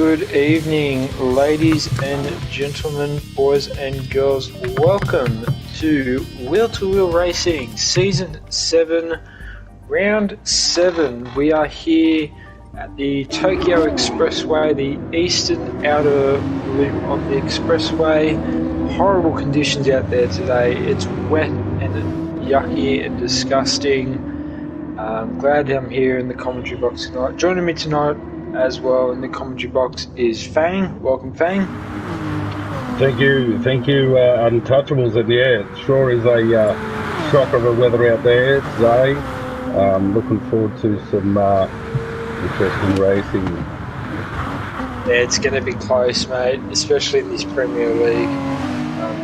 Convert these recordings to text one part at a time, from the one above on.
Good evening, ladies and gentlemen, boys and girls. Welcome to Wheel to Wheel Racing, Season 7, Round 7. We are here at the Tokyo Expressway, the eastern outer loop of the expressway. Horrible conditions out there today. It's wet and yucky and disgusting. I'm glad I'm here in the commentary box tonight. Joining me tonight as well in the commentary box is Fang. Welcome, Fang. Thank you, Untouchables. And yeah, it sure is a shocker of the weather out there today. Looking forward to some interesting racing. Yeah, it's going to be close, mate, especially in this Premier League.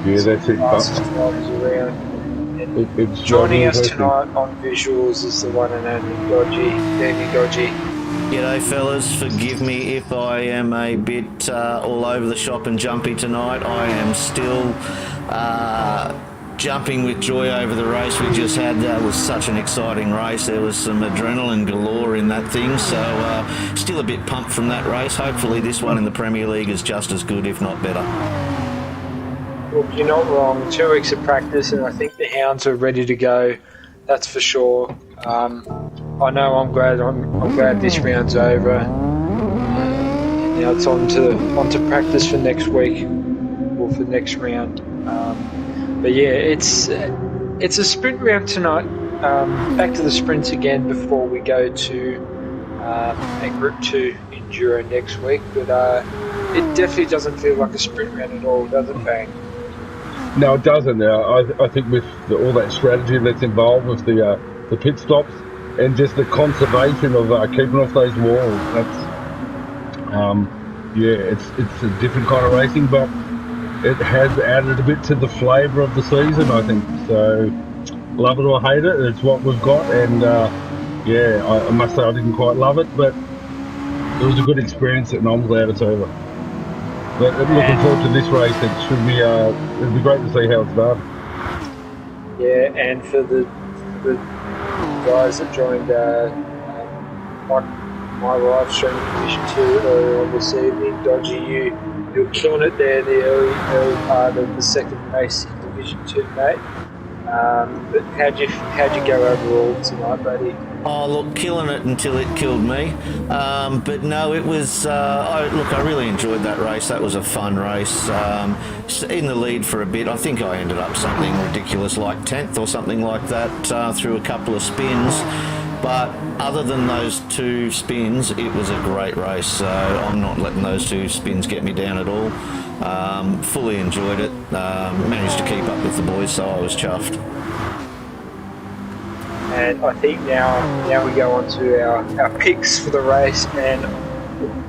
Yeah, that's it. Fastest drivers around. It's joining us tonight on visuals is the one and only Danny Dodgy. G'day fellas, forgive me if I am a bit all over the shop and jumpy tonight. I am still jumping with joy over the race we just had. That was such an exciting race. There was some adrenaline galore in that thing, so still a bit pumped from that race. Hopefully this one in the Premier League is just as good, if not better. Look, you're not wrong. 2 weeks of practice and I think the hounds are ready to go. That's for sure. I know I'm glad this round's over. Now it's on to practice for next week or for next round. But yeah, it's a sprint round tonight. Back to the sprints again before we go to a Group 2 Enduro next week. But it definitely doesn't feel like a sprint round at all, does it, Bang? No, it doesn't. I think with all that strategy that's involved with the pit stops and just the conservation of keeping off those walls, that's it's a different kind of racing, but it has added a bit to the flavour of the season, I think. So, love it or hate it, it's what we've got, and I must say I didn't quite love it, but it was a good experience, and I'm glad it's over. But looking forward to this race. It should be it'll be great to see how it's done. Yeah, and for the guys that joined my live stream Division 2 earlier on this evening, Dodgy, you're killing it there the early part of the second race in Division 2, mate. But how'd you go overall tonight, buddy? Oh, look, killing it until it killed me. But no, it was... I really enjoyed that race. That was a fun race. In the lead for a bit. I think I ended up something ridiculous like 10th or something like that through a couple of spins. But other than those 2 spins, it was a great race. So I'm not letting those 2 spins get me down at all. Fully enjoyed it. Managed to keep up with the boys, so I was chuffed. And I think now we go on to our picks for the race, and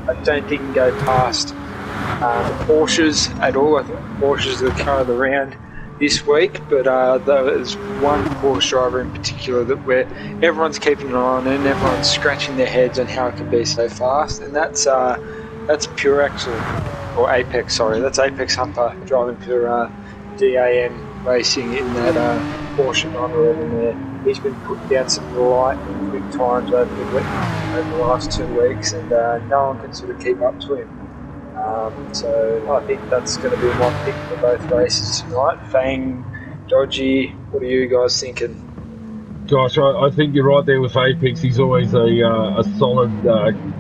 I don't think we can go past the Porsches at all. I think Porsches are the car of the round this week, but there's one Porsche driver in particular where everyone's keeping an eye on and everyone's scratching their heads on how it can be so fast, and that's Pure Axle, or Apex, sorry. That's Apex Humper driving for DAN Racing in that Porsche 911 there. He's been putting down some lightning quick times over the last 2 weeks, and no one can sort of keep up to him. So I think that's going to be my pick for both races tonight. Fang, Dodgy, what are you guys thinking? Gosh, I think you're right there with Apex. He's always a solid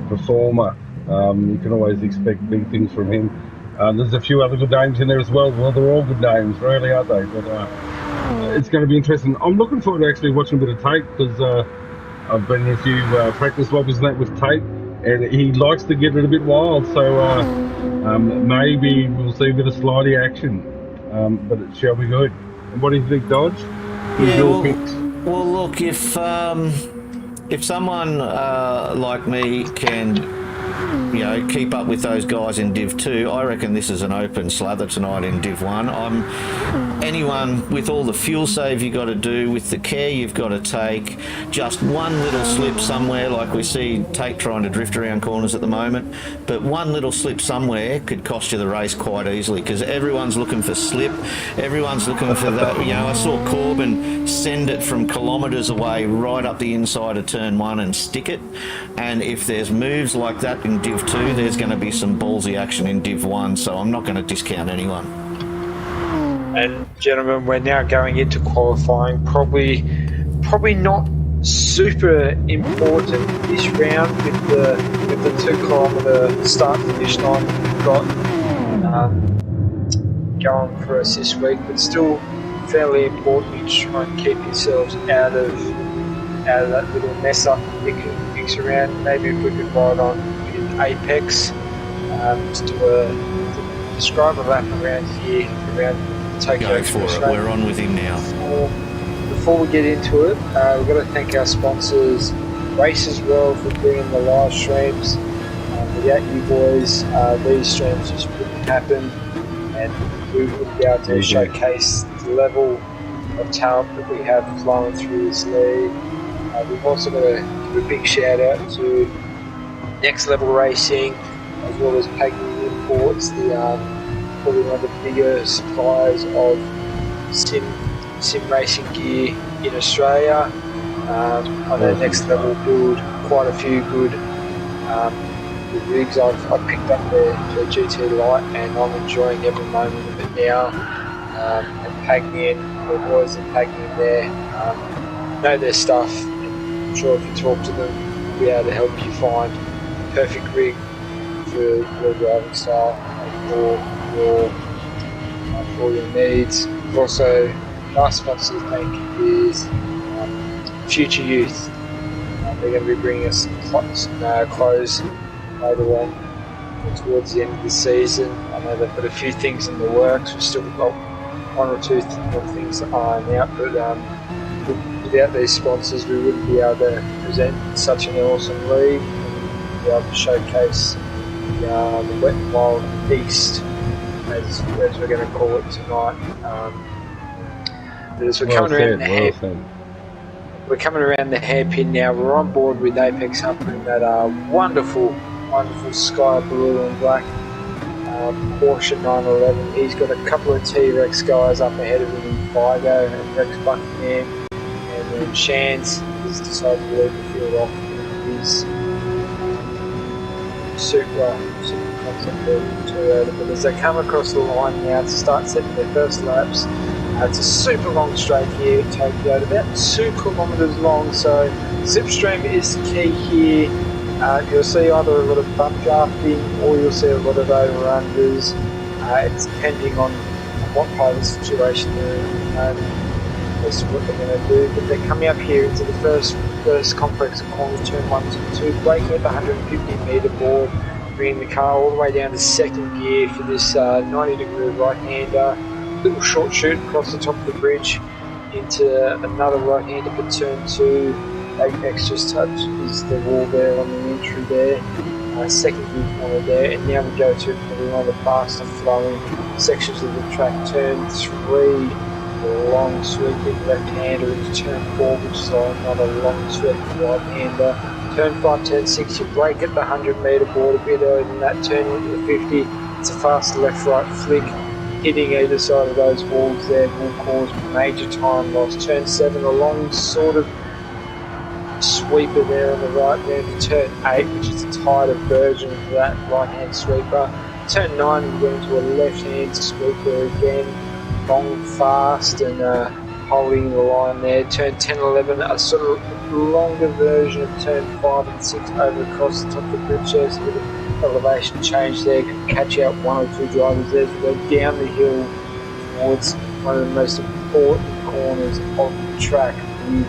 performer. You can always expect big things from him. There's a few other good names in there as well. Well, they're all good names, really, aren't they? But it's going to be interesting. I'm looking forward to actually watching a bit of tape, because I've been in a few practice lobbies and that with tape, and he likes to get it a bit wild. So maybe we'll see a bit of slidey action, but it shall be good. And what do you think, Dodge? Well, look, if someone like me can keep up with those guys in Div 2, I reckon this is an open slather tonight in Div 1. Anyone with all the fuel save you got to do, with the care you've got to take, just one little slip somewhere, like we see Tate trying to drift around corners at the moment, but one little slip somewhere could cost you the race quite easily, because everyone's looking for slip, everyone's looking for that. I saw Corbin send it from kilometres away right up the inside of turn 1 and stick it, and if there's moves like that in Div 2, there's going to be some ballsy action in Div 1, so I'm not going to discount anyone. And gentlemen, we're now going into qualifying. Probably not super important this round with the 2 kilometre start finish line we've got going for us this week, but still fairly important to try and keep yourselves out of that little mess up mix around. Maybe if we could ride on with Apex to describe a lap around here, around Tokyo. Go for it. We're on with him now. Before we get into it, we've got to thank our sponsors, Race as well, for bringing the live streams. Without you boys, these streams just wouldn't happen, and we wouldn't be able to showcase the level of talent that we have flowing through this league. We've also got to give a big shout out to Next Level Racing, as well as Pagny Imports, probably one of the bigger suppliers of sim racing gear in Australia. I know Next Level build quite a few good rigs. I've picked up their GT Lite and I'm enjoying every moment of it now. And Pagny, the boys at Pagny there know their stuff. I'm sure if you talk to them, they'll be able to help you find the perfect rig for your driving style and for your needs. Also, last sponsor to thank is Future Youth. They're going to be bringing us some clothes later on towards the end of the season. I know they've got a few things in the works. We've still got 1 or 2 more things to iron out, but without these sponsors we wouldn't be able to present such an awesome league and be able to showcase the Wet and Wild East, as we're going to call it tonight. But as we're coming around the hairpin, now. We're on board with Apex Humper in that wonderful sky blue and black Porsche 911. He's got a couple of T-Rex guys up ahead of him in Vigo and Rex Buckingham, and then Shans has decided to leave the field off with his super concept Toyota. But as they come across the line now to start setting their first laps, it's a super long straight here at Tokyo, about 2 kilometres long, so slipstream is the key here. You'll see either a lot of bump drafting or you'll see a lot of over-unders. It's depending on what part of the situation they're in as to what they're going to do. But they're coming up here into the first complex of corners, turn 1 to 2, braking at the 150 metre board, bringing the car all the way down to second gear for this 90-degree right-hander. Little short shoot across the top of the bridge into another right-hander for turn 2. Apex just touches the wall there on the entry there. Second gear corner there, and now we go to one of the faster flowing sections of the track. Turn 3, long sweeping left-hander into turn 4, which is another long sweeping right-hander. Turn 5, turn 6, you brake at the 100 metre board a bit earlier than that. Turn into the 50, it's a fast left-right flick. Hitting either side of those walls there will cause major time loss. Turn 7, a long sort of sweeper there on the right there to turn 8, which is a tighter version of that right-hand sweeper. Turn 9, we go into a left-hand sweeper again, long, fast, and holding the line there. Turn 10, 11, a sort of longer version of turn 5 and 6 over across the top of the bridge. There's a bit of elevation change there, can catch out 1 or 2 drivers there as we go down the hill towards one of the most important corners of the track, the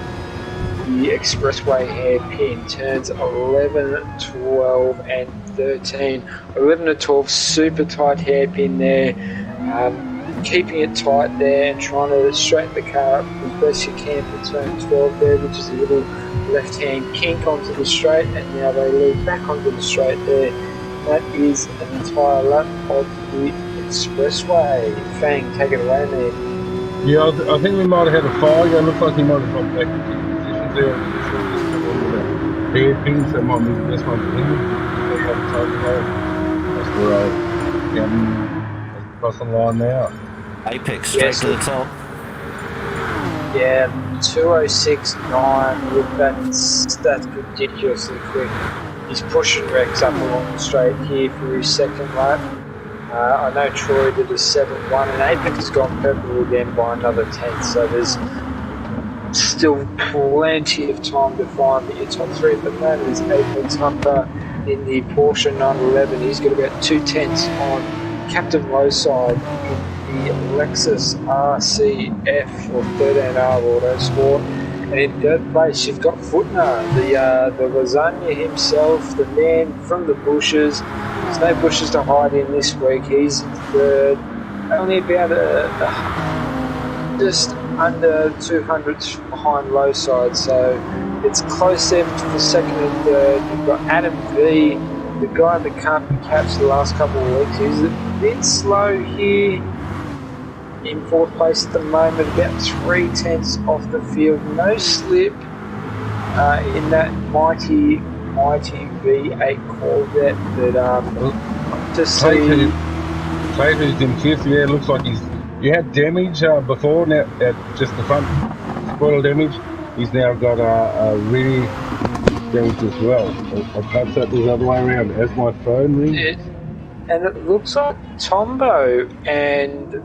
expressway hairpin. Turns 11, 12 and 13. 11 and 12, super tight hairpin there, keeping it tight there and trying to straighten the car up as best you can for turn 12 there, which is a little left-hand kink onto the straight, and now they lead back onto the straight there. That is an entire lap of the expressway. Fang, take it away, man. Yeah, I think we might have had a fire. It looks like he might have dropped back into positions there. The hairpins, that might be the best one for him. That's where I'm crossing the line now. Apex straight to the top. Yeah, 2:06.9. Look, that's ridiculously quick. He's pushing Rex up along the straight here for his second lap. I know Troy did a 7-1, and Apex has gone purple again by another 10, so there's still plenty of time to find your top three. But that is Apex Hunter in the Porsche 911. He's got about 2/10 on Captain Lowside in the Lexus RCF or 13R Autosport. And in third place, you've got Footner, the lasagna himself, the man from the bushes. There's no bushes to hide in this week. He's third, only about just under 200 behind Lowside, so it's close there for second and third. You've got Adam V, the guy that can't be catched the last couple of weeks. He's a bit slow here. In fourth place at the moment, about 3/10 off the field. No slip in that mighty V8 Corvette. But to see Clayton's in fifth. Yeah, it looks like he had damage before. Now at just the front spoiler damage, he's now got a rear damage as well. Perhaps that was the other way around. As my phone rings, and it looks like Tombo and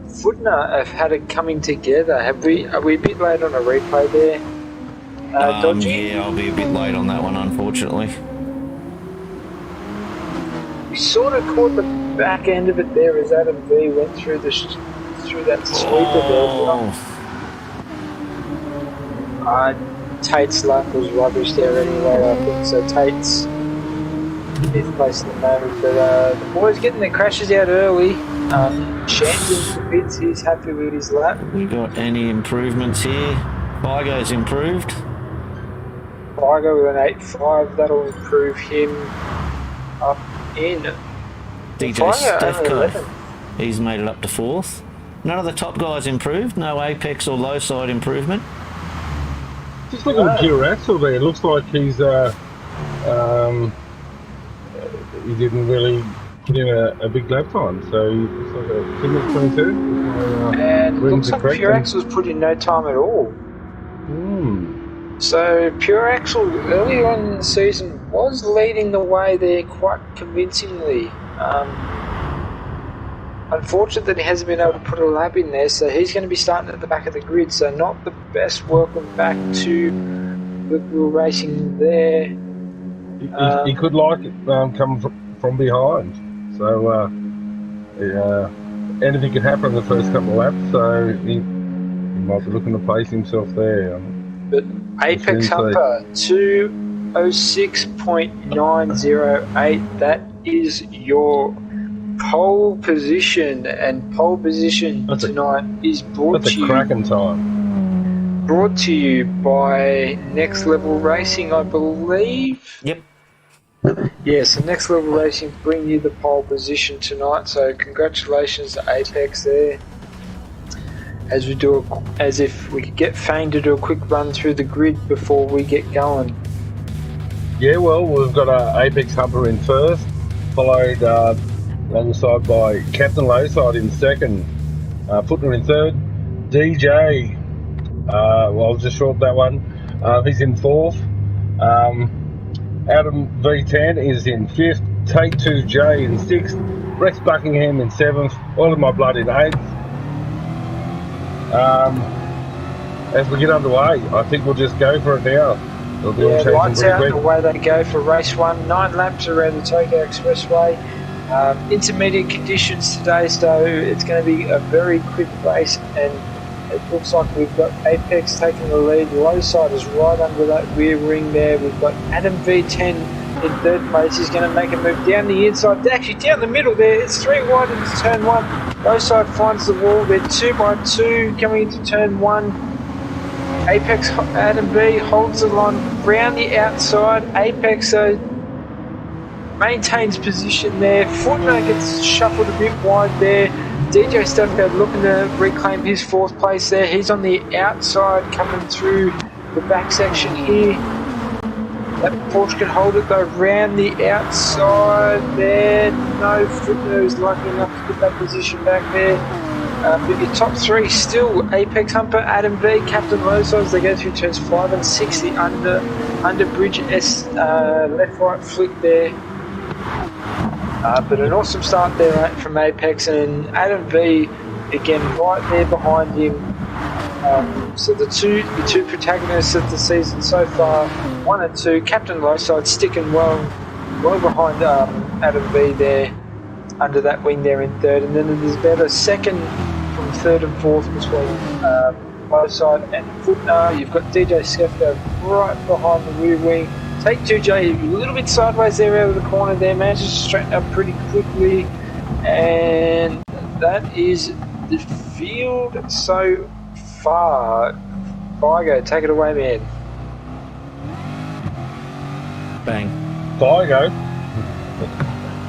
Footner have had it coming together. Are we a bit late on a replay there? Dodgy? Yeah, I'll be a bit late on that one, unfortunately. We sort of caught the back end of it there as Adam V went through that sweeper there. Tate's lap was rubbish there anyway, I think. So Tate's fifth place at the moment. But the boys getting their crashes out early. Shanton's the pits, he's happy with his lap. We got any improvements here? Vigo's improved. Vigo with an 8.5, that'll improve him up in. DJ Stefko, he's made it up to fourth. None of the top guys improved, no Apex or low side improvement. just looking at Pure Axel there, it looks like he's he didn't really put in a big lap time, so he looks like a single 22. And looks like Pure Axel's put in no time at all. So Pure Axel earlier on in the season was leading the way there quite convincingly. Unfortunate that he hasn't been able to put a lap in there, so he's going to be starting at the back of the grid, so not the best welcome back to Leaderboard racing there. He could like it come from behind, so anything could happen in the first couple of laps, so he might be looking to place himself there. But Apex Hunter 206.908, that is your pole position, and pole position tonight is brought to you. That's a cracking time. Brought to you by Next Level Racing, I believe. Yep. Yeah, so Next Level Racing bring you the pole position tonight. So congratulations to Apex there. As if we could get Fang to do a quick run through the grid before we get going. Yeah, well, we've got Apex Hunter in first, followed alongside by Captain Lowside in second, Footner in third, DJ, well, I'll just short that one, he's in fourth, Adam V10 is in fifth, Take 2J in sixth, Rex Buckingham in seventh, All of My Blood in eighth. As we get underway, I think we'll just go for it now. Lights out and away they go for race one. 9 laps around the Tokyo Expressway. Intermediate conditions today, so it's going to be a very quick race, and it looks like we've got Apex taking the lead. Lowside is right under that rear ring there. We've got Adam V10 in third place. He's going to make a move down the inside, actually down the middle there. It's 3 wide into turn 1. Lowside finds the wall. They're 2 by 2 coming into turn 1. Apex Adam B holds the line round the outside. Apex maintains position there. Footnote gets shuffled a bit wide there. DJ Stunbird looking to reclaim his 4th place there. He's on the outside coming through the back section here. That Porsche can hold it though round the outside there. No, Footnote is lucky enough to get that position back there. But your top three still Apex Humper, Adam V, Captain Lowsides. They go through turns 5 and 6. The under bridge S left right flick there. But an awesome start there from Apex, and Adam V again right there behind him. So the two protagonists of the season so far, 1 and 2. Captain Lowside sticking well behind Adam V there, under that wing there in third, and then there's about a second from third and fourth between Lowside and Footner. You've got DJ Skefko right behind the rear wing. Take 2J a little bit sideways there out of the corner there, manages to straighten up pretty quickly, and that is the field so far. Vigo, take it away, man. Bang. Vigo.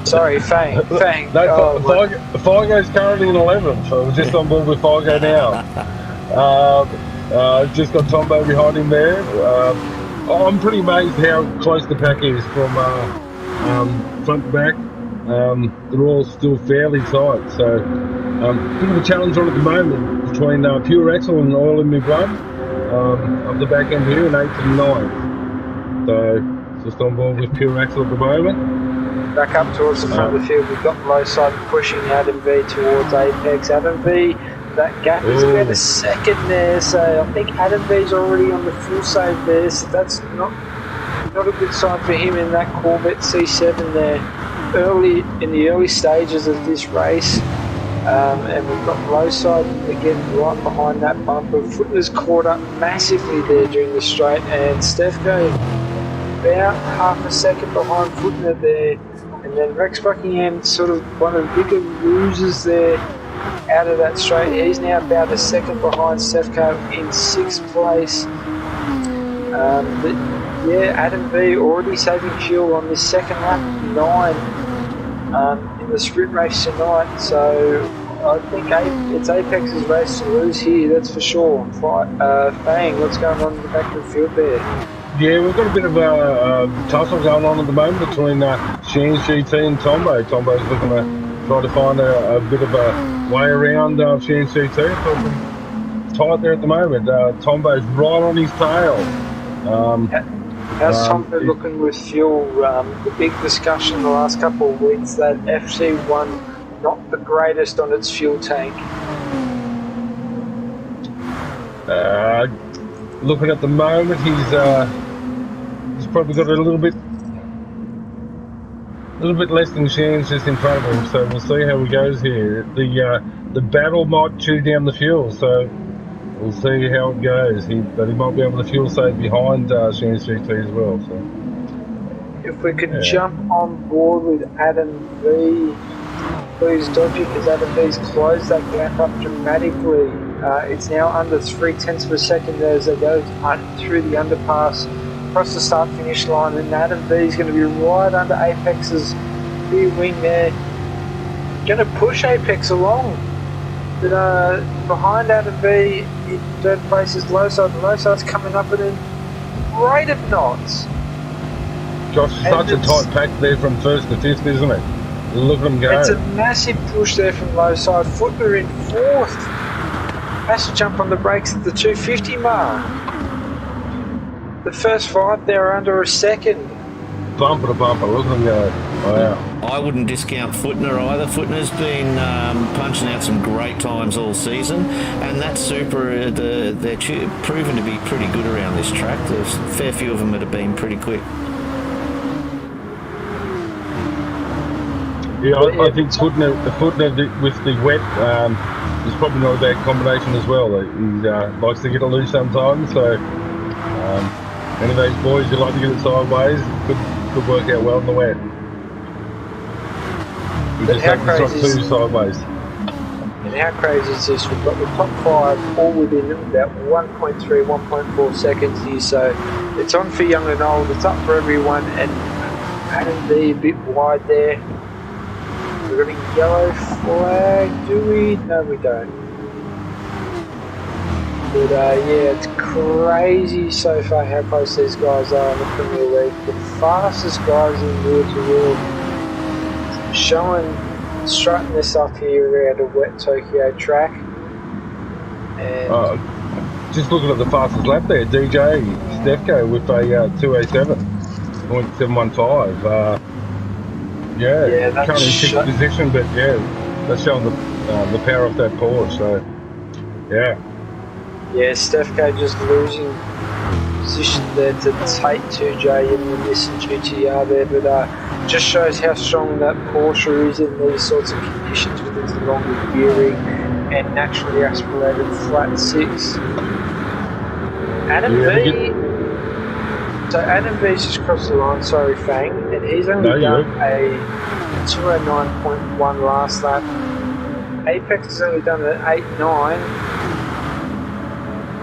Sorry, Fang. Fang. No, Vigo's currently in 11th, so we're just on board with Vigo now. Just got Tombo behind him there. I'm pretty amazed how close the pack is from front to back. They're all still fairly tight, so bit of a challenge on at the moment between Pure Axle and Oil in My Blood up the back end here in 8th and 9th. So just on board with Pure Axle at the moment. Back up towards the front of the field, we've got Lowside pushing Adam V towards Apex. Adam V, that gap is about a second there, so I think Adam V's already on the full save there, so that's not a good sign for him in that Corvette C7 there, in the early stages of this race. And we've got Lowside again right behind that bumper. Footner's caught up massively there during the straight, and Stefko about half a second behind Footner there. And then Rex Buckingham, sort of one of the bigger losers there out of that straight. He's now about a second behind Stefko in 6th place. But yeah, Adam V already saving fuel on this second lap, 9 in the sprint race tonight. So I think it's Apex's race to lose here, that's for sure. Fang, what's going on in the back of the field there? Yeah, we've got a bit of a tussle going on at the moment between Sheen, GT and Tombo. Tombo's looking to try to find a bit of a way around Sheen, GT. It's tight there at the moment. Tombo's right on his tail. How's Tombo looking with fuel? The big discussion the last couple of weeks that FC1 not the greatest on its fuel tank. Looking at the moment, he's probably got a little bit less than Sheen's just in front of him. So we'll see how he goes here. The battle might chew down the fuel, so we'll see how it goes. But he might be able to fuel save behind Sheen's GT as well. So if we could jump on board with Adam V, please, Dodgy, because Adam V's closed that gap up dramatically. It's now under 0.3 of a second there as they go through the underpass, across the start-finish line, and Adam V's going to be right under Apex's rear wing there. Going to push Apex along. But behind Adam V, in third place is Lowside, and Lowside's coming up at a rate of knots. Josh, such a tight pack there from first to fifth, isn't it? Look at them go. It's a massive push there from Lowside. Footner in 4th. Has to jump on the brakes at the 250 mark. The first 5 there are under a second. Bumper to bumper, look at them go. Wow. I wouldn't discount Footner either. Footner's been punching out some great times all season, and that Super, they're proven to be pretty good around this track. There's a fair few of them that have been pretty quick. Yeah, I think Footner with the wet is probably not a bad combination as well. He likes to get it loose sometimes, so any of those boys who like to get it sideways could work out well in the wet. We just have to stop too sideways. And how crazy is this? We've got the top 5 all within about 1.3, 1.4 seconds here, so it's on for young and old. It's up for everyone, and Adam V a bit wide there. We've got a yellow flag, do we? No, we don't. But yeah, it's crazy so far how close these guys are in the Premier League. The fastest guys in the world strutting this up here around a wet Tokyo track. And Just looking at the fastest lap there, DJ Stefko with a 2:07.715. yeah, that's currently sixth position, but yeah, that's showing the power of that Porsche. So yeah, Stefko just losing position there to Tate 2J in the Nissan GTR there, but just shows how strong that Porsche is in these sorts of conditions with its longer gearing and naturally aspirated flat six. Adam V. So Adam V's just crossed the line, sorry Fang, and he's only done a 209.1 last lap. Apex has only done an 8.9.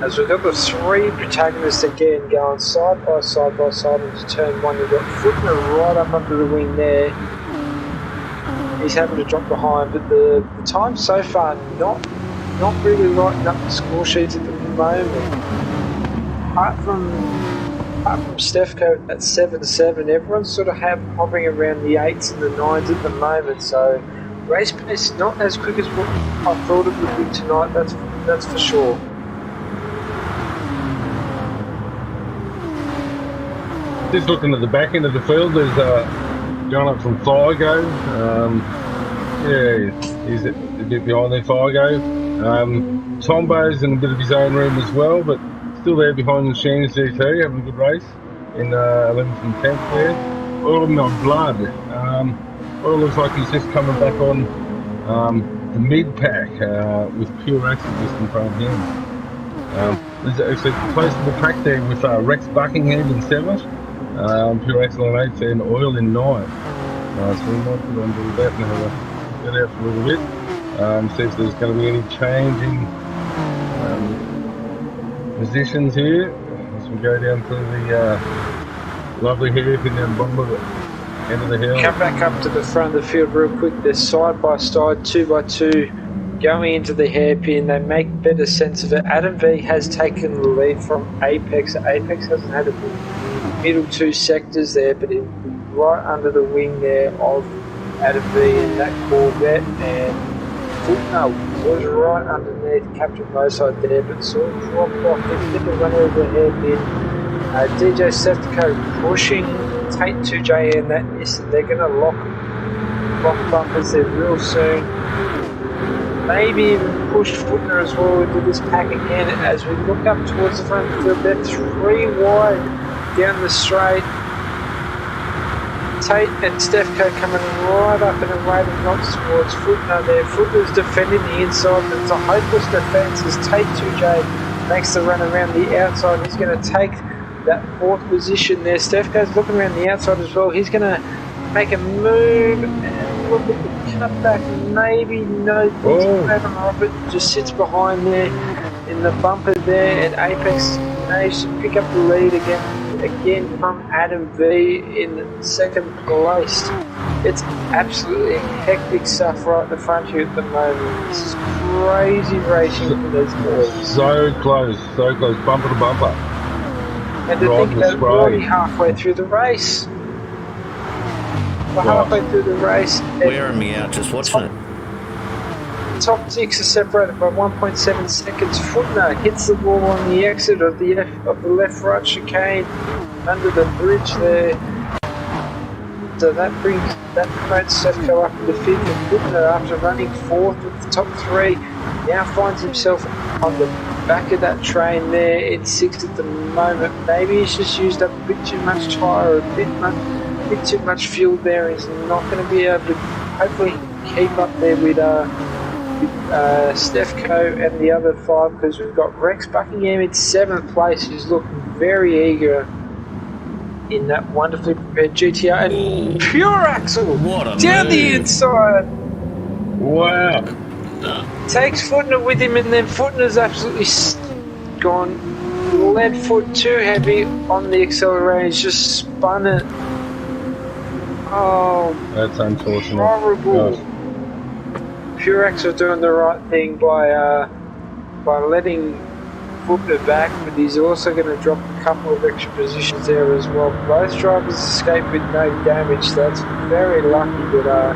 As we've got the three protagonists again going side by side into turn one. You've got Footner right up under the wing there. He's having to drop behind, but the time so far not really lighting up the score sheets at the moment. Apart from Stefko at 7.7, everyone's sort of hovering around the 8s and the 9s at the moment. So race pace not as quick as what I thought it would be tonight. That's for sure. Just looking at the back end of the field, there's going up from Figo. He's a bit behind there, Figo. Tombo's in a bit of his own room as well, but still there behind the Shannon's GT, having a good race in 11th and 10th there. Oil in my blood. Oil looks like he's just coming back on the mid-pack with Pure Axle just in front of him. There's actually close to the pack there with Rex Buckingham in 7th. Pure Axle in 8th and Oil in 9th. So we might put on to that and have a get out for a little bit. See if there's going to be any changing positions here as we go down to the lovely hairpin down the bottom of the end of the hill. Come back up to the front of the field real quick. They're side by side, 2x2, going into the hairpin. They make better sense of it. Adam V has taken the lead from Apex. Apex hasn't had a middle two sectors there, but he's right under the wing there of Adam V in that Corvette, and Footnote was right underneath Captain Moside there, but sort of dropped off. They did the run over the hairpin. DJ Stefko pushing Tate 2J in that Nissan. They're going to lock bumpers there real soon. Maybe even push Footner as well into this pack again as we look up towards the front of the field. They're three wide down the straight. Tate and Stefko coming right up in a rate of knots towards Footner there. Footner's defending the inside, but it's a hopeless defence as Tate 2J makes the run around the outside. He's going to take that fourth position there. Stefko's looking around the outside as well. He's going to make a move and look at the cutback. Maybe no thanks. Robert just sits behind there in the bumper there, and Apex managed to pick up the lead again from Adam V in second place. It's absolutely hectic stuff right at the front here at the moment. This is crazy racing for these boys. So close, bumper to bumper. And to think that we're already halfway through the race. We're halfway through the race. Wearing me out just watching it. Top six are separated by 1.7 seconds. Footner hits the wall on the exit of the left-right chicane under the bridge there. So that promotes Stefko up to the fifth. And Footner, after running fourth with the top three, now finds himself on the back of that train there in sixth at the moment. Maybe he's just used up a bit too much tyre, a bit too much fuel there. He's not going to be able to hopefully keep up there with Stefko and the other five, because we've got Rex Buckingham in seventh place, who's looking very eager in that wonderfully prepared GTR, and Pure Axle down the inside. Wow. Takes Footner with him, and then Footner's absolutely gone lead foot too heavy on the accelerator. He's just spun it. Oh, that's unfortunate. Horrible. Gosh. Pure Axle doing the right thing by letting Footner back, but he's also going to drop a couple of extra positions there as well. Both drivers escaped with no damage, so that's very lucky. But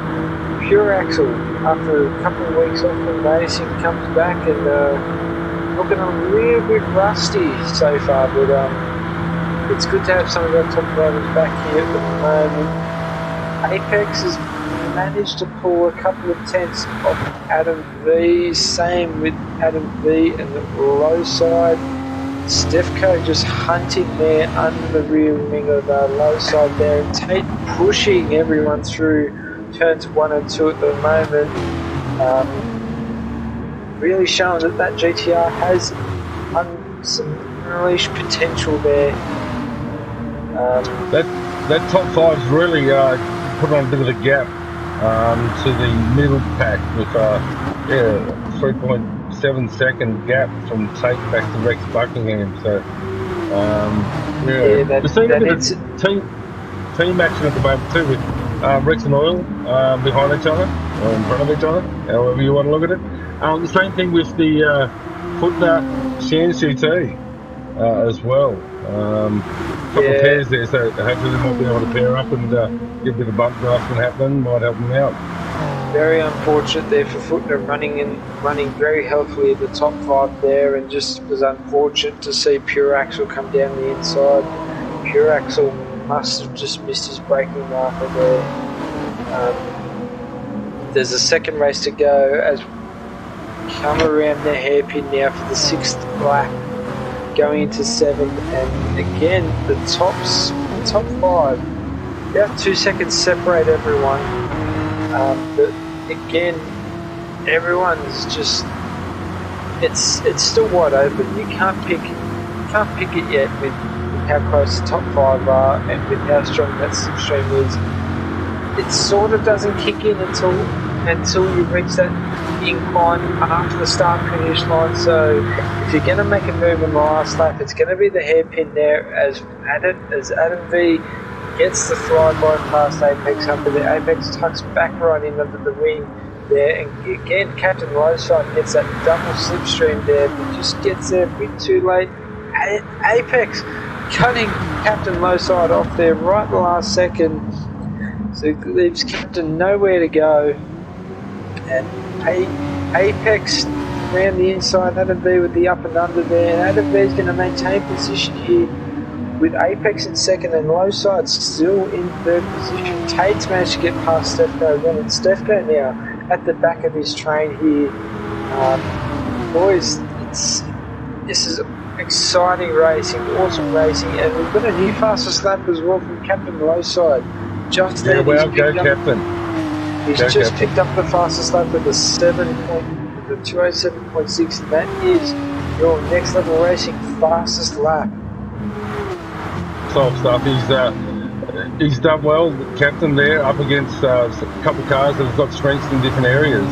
Pure Axle, after a couple of weeks off from racing, comes back and looking a little bit rusty so far, but it's good to have some of our top drivers back here at the moment. Apex has managed to pull a couple of tenths off Adam V. Same with Adam V and the low side. Stefko just hunting there under the rear wing of the low side there, and Tate pushing everyone through turns 1 and 2 at the moment. Really showing that GTR has some unleashed potential there. That top five's really put on a bit of a gap to the middle pack with 3.7 second gap from Tate back to Rex Buckingham. So we're seeing a bit of team action at the moment too, with Rex and Oil behind each other or in front of each other, however you want to look at it. The same thing with the Footner Shands GT as well. Couple of pairs there, so hopefully they might be able to pair up and get a bit of bump drafting happening, might help them out. Very unfortunate there for Footner running very healthily at the top 5 there, and just was unfortunate to see Pure Axel come down the inside. Pure Axel must have just missed his braking marker there. There's a second race to go as we come around the hairpin now for the 6th lap, going into 7th, and again the top 5 about 2 seconds separate everyone, but again everyone's just it's still wide open. You can't pick it yet with how close the top 5 are and with how strong that slipstream is. It sort of doesn't kick in until you reach that incline after the start finish line. So if you're going to make a move on the last lap, it's going to be the hairpin there as Adam V gets the flyby past Apex under the Apex tucks back right in under the wing there, and again Captain Lowside gets that double slipstream there, but just gets there a bit too late. Apex cutting Captain Lowside off there right at the last second, so it leaves Captain nowhere to go, and Apex around the inside, Adam V with the up and under there, and Adam V is going to maintain position here with Apex in second and Lowside still in third position. Tate's managed to get past Stefko again, and Stefko now at the back of his train here. Boys, this is exciting racing, awesome racing, and we've got a new fastest lap as well from Captain Lowside. Just go Captain. He's just picked up the fastest lap with the 207.6, and that is your next level racing fastest lap. Top stuff. He's done well, Captain, there up against a couple of cars that have got strengths in different areas.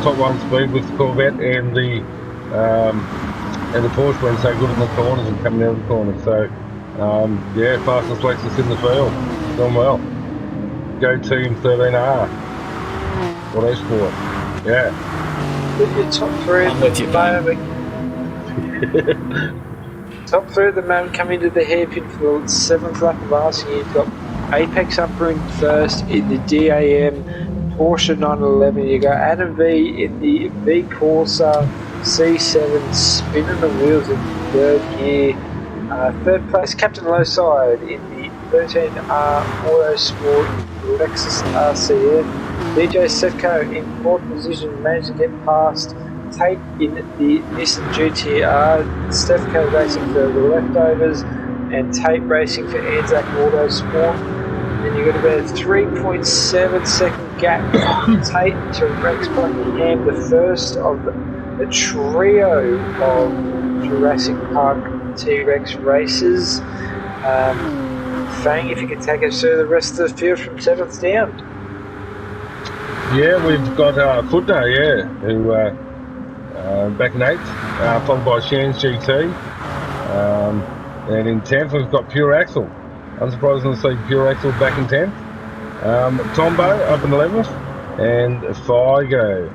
Top 1 speed with the Corvette and the Porsche weren't so good in the corners and coming out of the corners. So fastest Lexus in the field, done well. Go Team 13R. Autosport. Yeah. With your top 3 at the moment. Top 3 at the moment coming to the hairpin for the 7th lap of racing. You've got Apex Upper in first in the DAM Porsche 911. You got Adam V in the V Corsa C7 spinning the wheels in third gear. Third place Captain Lowside in the 13R Autosport Lexus RCF. DJ Sefko in fourth position, managed to get past Tate in the Nissan GTR. Stefko racing for the leftovers, and Tate racing for Anzac Autosport. Then you've got about a 3.7 second gap from Tate to Rex Buckingham, the first of the trio of Jurassic Park T-Rex races. Fang, if you could take us through the rest of the field from 7th down. Yeah, we've got Footner, who back in 8th, followed by Shands GT. And in 10th, we've got Pure Axel. Unsurprisingly to see Pure Axel back in 10th. Tombo up in 11th. And Figo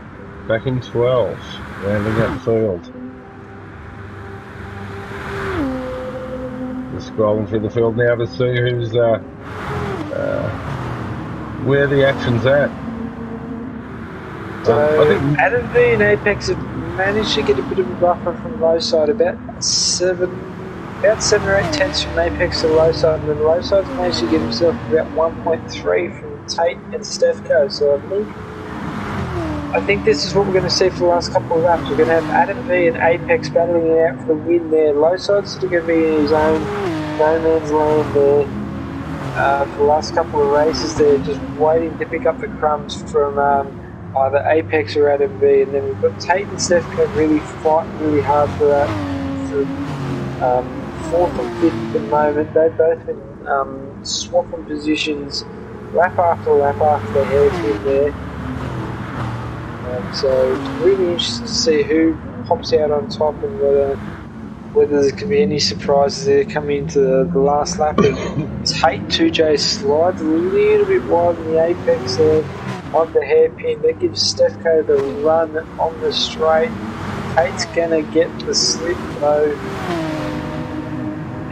back in 12th, rounding out the field. Just scrolling through the field now to see who's where the action's at. So I think Adam V and Apex have managed to get a bit of a buffer from low side, about 7 or 8 tenths from Apex to low side, and then low side's managed to get himself about 1.3 from Tate and Stefko. So I think this is what we're going to see for the last couple of laps. We're going to have Adam V and Apex battling it out for the win there. Low side's still going to be in his own no man's land there for the last couple of races. They're just waiting to pick up the crumbs from either Apex or Adam V, and then we've got Tate and Stefko really fighting really hard for that. For, 4th and 5th at the moment. They've both been swapping positions lap after lap after the hairpin there. So it's really interesting to see who pops out on top and whether there can be any surprises there coming into the last lap. Tate 2J slides a little bit wide in the Apex there on the hairpin. That gives Stefko the run on the straight. Tate's going to get the slip though.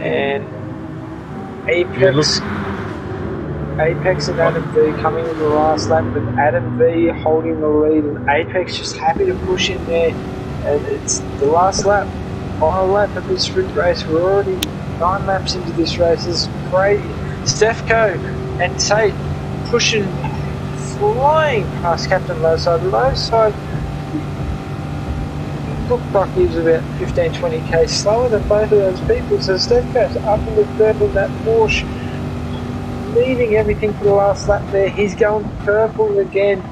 And Apex and Adam V coming in the last lap, with Adam V holding the lead and Apex just happy to push in there. And it's the last lap, final lap of this sprint race. We're already 9 laps into this race. This is great. Stefko and Tate pushing, flying past Captain Lowside. Lowside looked like he was about 15-20k slower than both of those people. So Stefko's up in the third in that Porsche, leading everything for the last lap there. He's going purple again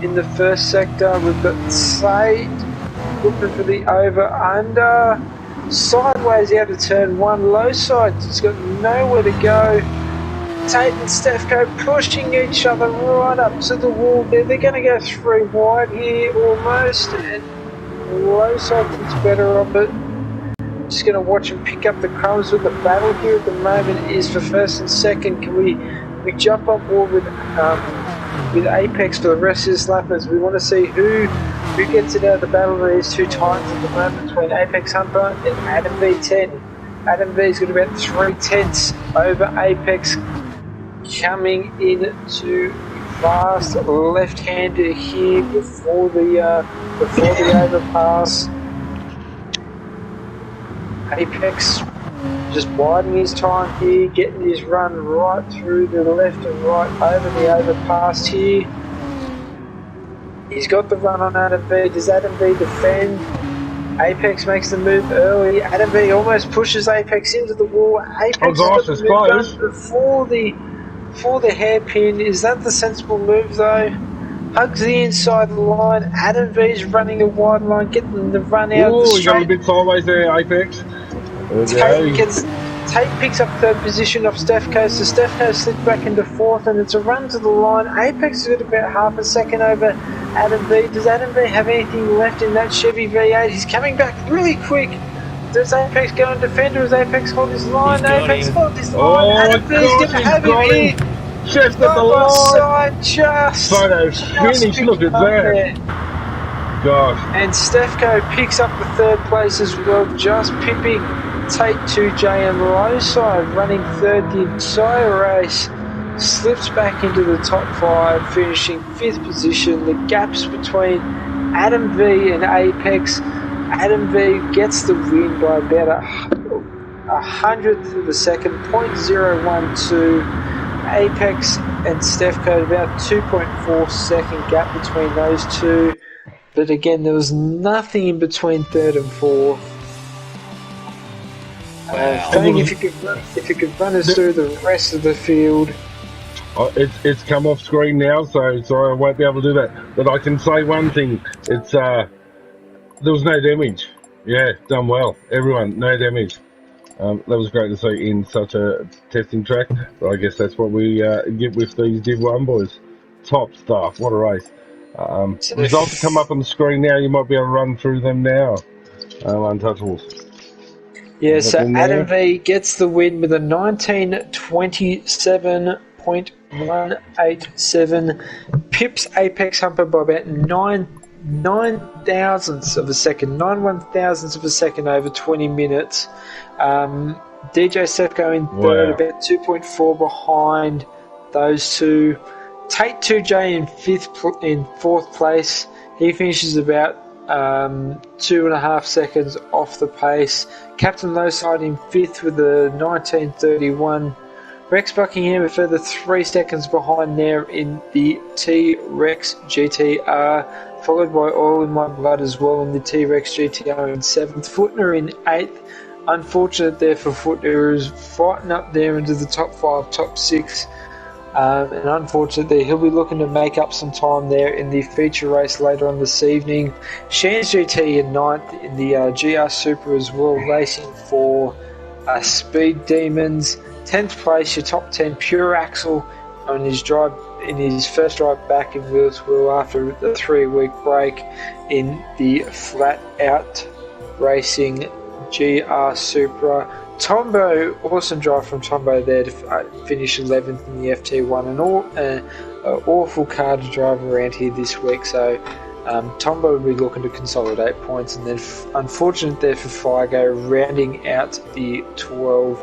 in the first sector. We've got Tate looking for the over-under. Sideways out of turn 1. Low side has got nowhere to go. Tate and Stefko pushing each other right up to the wall there. They're going to go 3 wide here almost. And low side looks better on it. Just going to watch him pick up the crumbs. With the battle here at the moment is for first and second. Can we jump on board with Apex for the rest of this lap, as we want to see who gets it out of the battle of these two titans at the moment between Apex Humper and Adam V10. Adam V's got about 3 tenths over Apex, coming into fast left-hander here before the overpass. Apex just biding his time here, getting his run right through the left and right over the overpass here. He's got the run on Adam V. Does Adam V defend? Apex makes the move early. Adam V almost pushes Apex into the wall. Apex it's close. Before the hairpin. Is that the sensible move though? Hugs the inside line. Adam V's running a wide line, getting the run out of the straight. You got a bit sideways there, Apex. Tate picks up 3rd position off Stefko, so Stefko slips back into 4th, and it's a run to the line. Apex has got about half a second over Adam V. Does Adam V have anything left in that Chevy V8? He's coming back really quick. Does Apex go and defend, or does Apex hold his line? Apex holds his line. Adam V's going to have him here. Just at the line. Just finish. Look at that. Gosh. And Stefko picks up the 3rd place as well, just pipping Tate 2J and low side, running 3rd the entire race. Slips back into the top 5, finishing 5th position. The gaps between Adam V and Apex. Adam V gets the win by about a 100th of a second, 0.012. Apex and Stefko, about 2.4 second gap between those two. But again, there was nothing in between 3rd and 4th. If you could run us through the rest of the field. It's come off screen now, so sorry I won't be able to do that. But I can say one thing: it's there was no damage. Yeah, done well. Everyone, no damage. That was great to see in such a testing track. But I guess that's what we get with these Div 1 boys. Top stuff. What a race. Results come up on the screen now. You might be able to run through them now. Untouchables. Yeah, so Adam V gets the win with a 19:27.187. Pips Apex Humper by about 9 thousandths of a second, 9 1,000ths of a second over 20 minutes. DJ Stefko in 3rd, about 2.4 behind those two. Tate 2J in fourth place. He finishes about 2.5 seconds off the pace. Captain Lowside in fifth with a 19:31. Rex Buckingham a further 3 seconds behind there in the T-Rex GTR, followed by All in My Blood as well in the T-Rex GTR in seventh. Footner in eighth. Unfortunate there for Footner, who's fighting up there into the top 5, top 6. And unfortunately, he'll be looking to make up some time there in the feature race later on this evening. Shan's GT in ninth in the GR Super as well, racing for Speed Demons. 10th place, your top 10, Pure Axle on his first drive back in Wheelsville after the 3-week break in the Flat Out Racing GR Supra. Tombo, awesome drive from Tombo there to finish 11th in the FT1. An awful car to drive around here this week, so Tombo will be looking to consolidate points. And then unfortunate there for Figo, rounding out the 12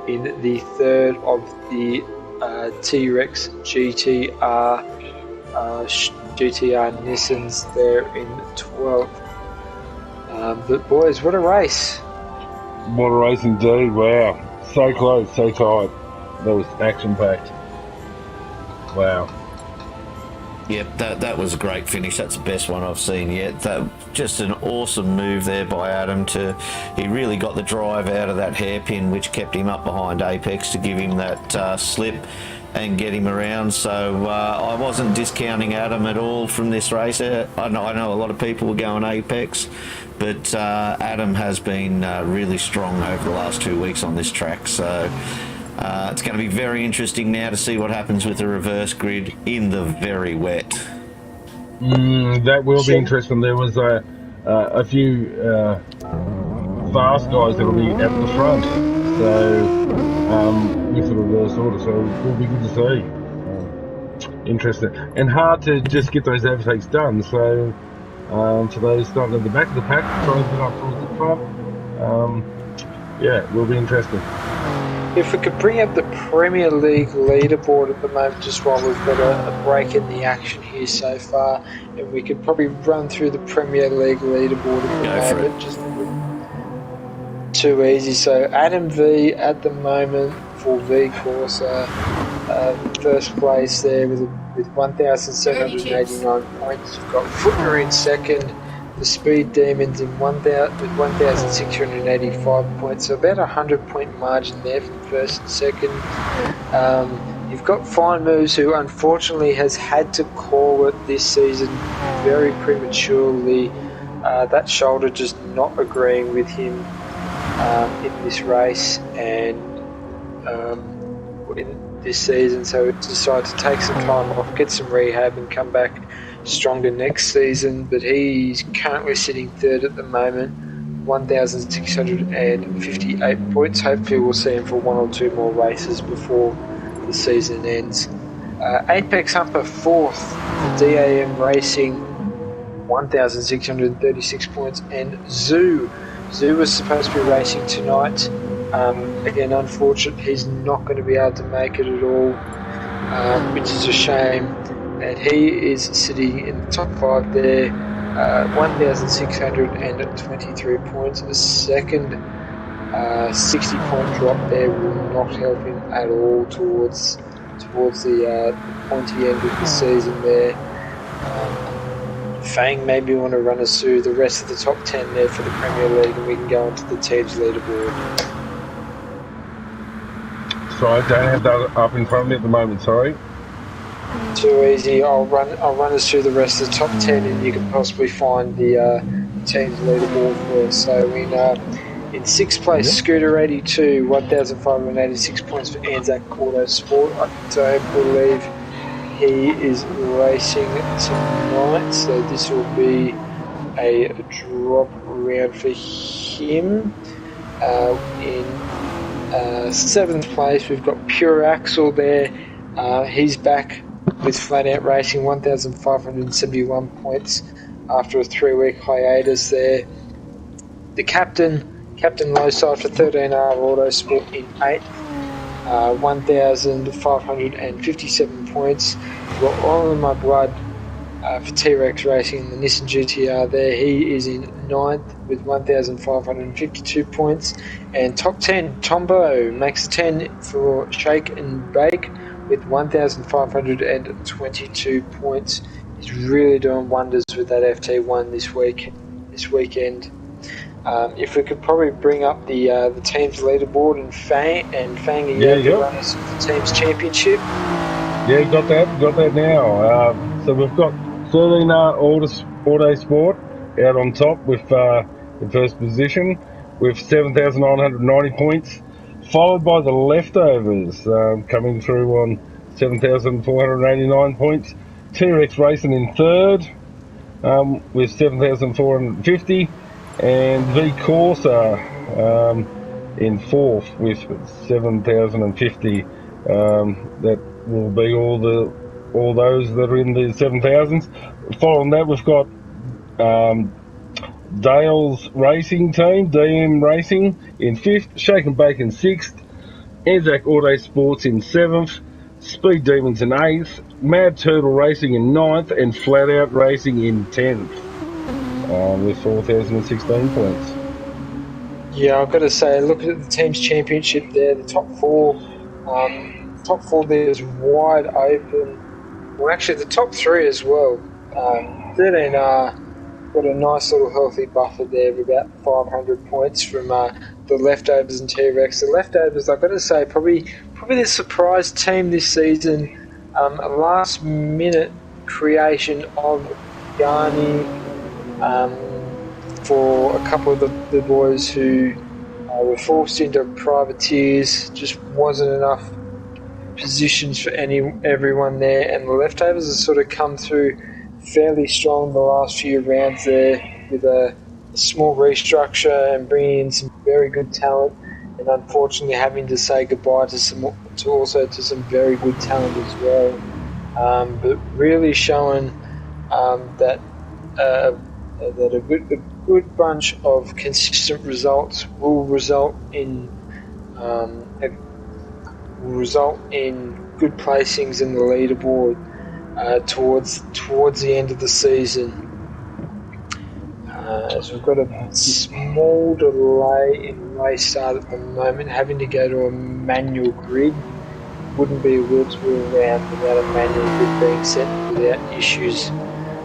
in the third of the T-Rex GTR Nissans there in 12th. But boys, what a race! What a race indeed, wow. So close, so tight. That was action-packed. Wow. Yep, that was a great finish. That's the best one I've seen yet. That just an awesome move there by Adam. He really got the drive out of that hairpin, which kept him up behind Apex to give him that slip and get him around. So I wasn't discounting Adam at all from this race. I know a lot of people were going Apex, but Adam has been really strong over the last 2 weeks on this track. So it's going to be very interesting now to see what happens with the reverse grid in the very wet. That will be interesting. There was a few fast guys that will be at the front. So with the reverse order, so it will be good to see. Interesting. And hard to just get those overtakes done. So for those starting at the back of the pack, trying to get up towards the front, it will be interesting. If we could bring up the Premier League leaderboard at the moment, just while we've got a break in the action here so far, and we could probably run through the Premier League leaderboard at the moment. Just too easy. So Adam V at the moment for V Corsa, first place there with 1,789 points. You've got Footner in second. The Speed Demons in with 1,685 points, so about a 100-point margin there from first and second. You've got Fine Moves, who unfortunately has had to call it this season very prematurely. That shoulder just not agreeing with him in this race and in this season, so he decided to take some time off, get some rehab, and come back stronger next season. But he's currently sitting third at the moment, 1,658 points. Hopefully we'll see him for one or two more races before the season ends. Apex Humper fourth, DAM Racing, 1,636 points. And Zoo was supposed to be racing tonight. Again, unfortunate, he's not going to be able to make it at all, which is a shame. And he is sitting in the top 5 there, 1,623 points. A second 60-point drop there will not help him at all towards the pointy end of the season there. Fang, maybe you want to run us through the rest of the top 10 there for the Premier League, and we can go into the team's leaderboard. So I don't have that up in front of me at the moment, sorry. Too easy. I'll run us through the rest of the top 10, and you can possibly find the team's leaderboard for us. So in sixth place, Scooter 82, 1,586 points for Anzac Auto Sport. I don't believe he is racing tonight, so this will be a drop round for him. In seventh place, we've got Pure Axle there. He's back with Flat Out Racing, 1,571 points after a 3-week hiatus there. The Captain Lowside for 13R Autosport in 8th. 1,557 points. Got all in my blood for T-Rex Racing, the Nissan GTR there. He is in 9th with 1,552 points. And top 10, Tombo makes 10 for Shake and Bake with 1,522 points. He's really doing wonders with that FT1 this weekend. If we could probably bring up the team's leaderboard and Fang runners for the team's championship. Yeah, got that now. So we've got 13 Auto Sport out on top with the first position with 7,990 points, followed by the Leftovers coming through on 7,489 points. T-Rex Racing in third with 7,450, and V Corsa in fourth with 7,050. That will be all those that are in the 7,000s. Following that, we've got Dale's Racing Team, DM Racing, in 5th, Shake and Bake in 6th, Anzac Auto Sports in 7th, Speed Demons in 8th, Mad Turtle Racing in 9th, and Flat Out Racing in 10th with 4,016 points. Yeah, I've got to say, looking at the team's championship there, the top four there is wide open. Well, actually, the top three as well. 13R got a nice little healthy buffer there of about 500 points from the Leftovers and T-Rex. The Leftovers, I've got to say, probably the surprise team this season. A last-minute creation of Garni for a couple of the boys who were forced into privateers. Just wasn't enough positions for everyone there, and the Leftovers have sort of come through fairly strong the last few rounds there with a small restructure and bringing in some very good talent, and unfortunately having to say goodbye to some very good talent as well. But really showing that a good bunch of consistent results will result in good placings in the leaderboard towards the end of the season. As we've got a small delay in race start at the moment, having to go to a manual grid. Wouldn't be a wheel-to-wheel round without a manual grid being set, without issues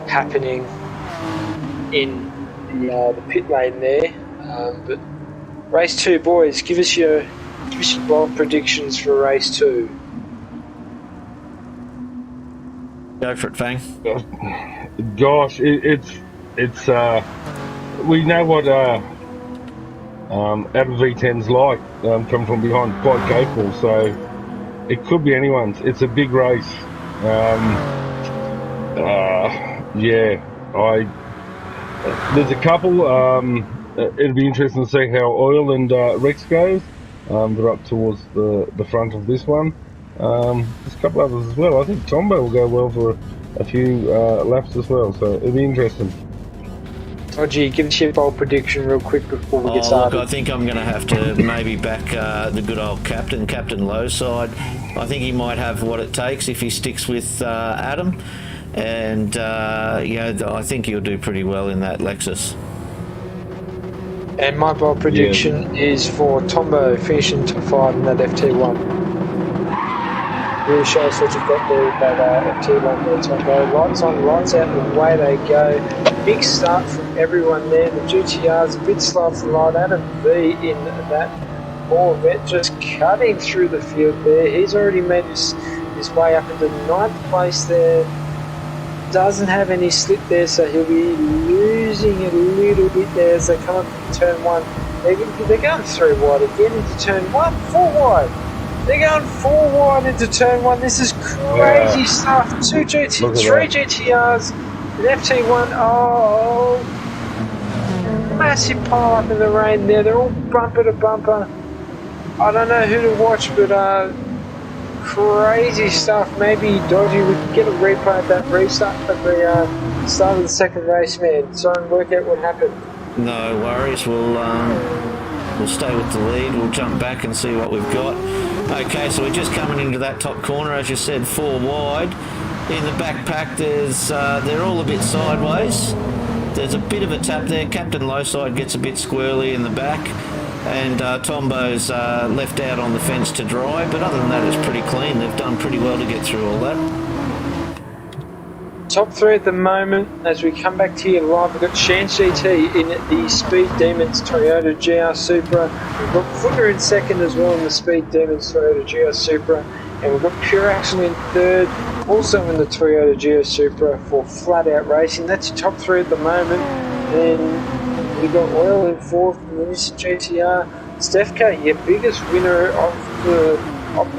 happening in the pit lane there. But race 2, boys, give us your bold predictions for race 2. Go for it, Fang. Gosh, it's we know what Adam V10's like, come from behind, quite capable, so it could be anyone's. It's a big race. There's a couple. It'll be interesting to see how Oil and Rex goes. They're up towards the front of this one. There's a couple others as well. I think Tombo will go well for a few laps as well, so it'll be interesting. Dodgy, give us your bold prediction real quick before we get started. Look, I think I'm going to have to maybe back the good old Captain Lowside. I think he might have what it takes if he sticks with Adam, and I think he'll do pretty well in that Lexus. And my bold prediction is for Tombo finishing top 5 in that FT1. Really shows what you've got there with that FT1 there, Tombo. Lights on, lights out, and away they go. Big start from everyone there. The GTR's a bit slow off the line. Adam V in that Corvette just cutting through the field there. He's already made his way up into 9th place there. Doesn't have any slip there, so he'll be losing a little bit there as they come up to turn 1. They're going 3 wide again into turn 1, 4 wide. They're going 4 wide into turn 1. This is crazy stuff. 3 GTRs, an FT1. Oh, massive pile up in the rain there. They're all bumper to bumper. I don't know who to watch, but crazy stuff. Maybe Dodgy, we can get a replay of that restart at the start of the second race, man. So work out what happened. No worries. We'll stay with the lead. We'll jump back and see what we've got. Okay, so we're just coming into that top corner, as you said, 4 wide. In the backpack, they're all a bit sideways. There's a bit of a tap there. Captain Lowside gets a bit squirrely in the back, and Tombo's left out on the fence to dry. But other than that, it's pretty clean. They've done pretty well to get through all that. Top 3 at the moment. As we come back to you live, we've got Shan GT in the Speed Demons Toyota GR Supra. We've got Footer in second as well in the Speed Demons Toyota GR Supra. And we've got Pure Axle in third, also in the Toyota GR Supra for Flat Out Racing. That's your top 3 at the moment. Then we've got Oil in fourth, in the Nissan GTR. Stefka, your biggest winner of the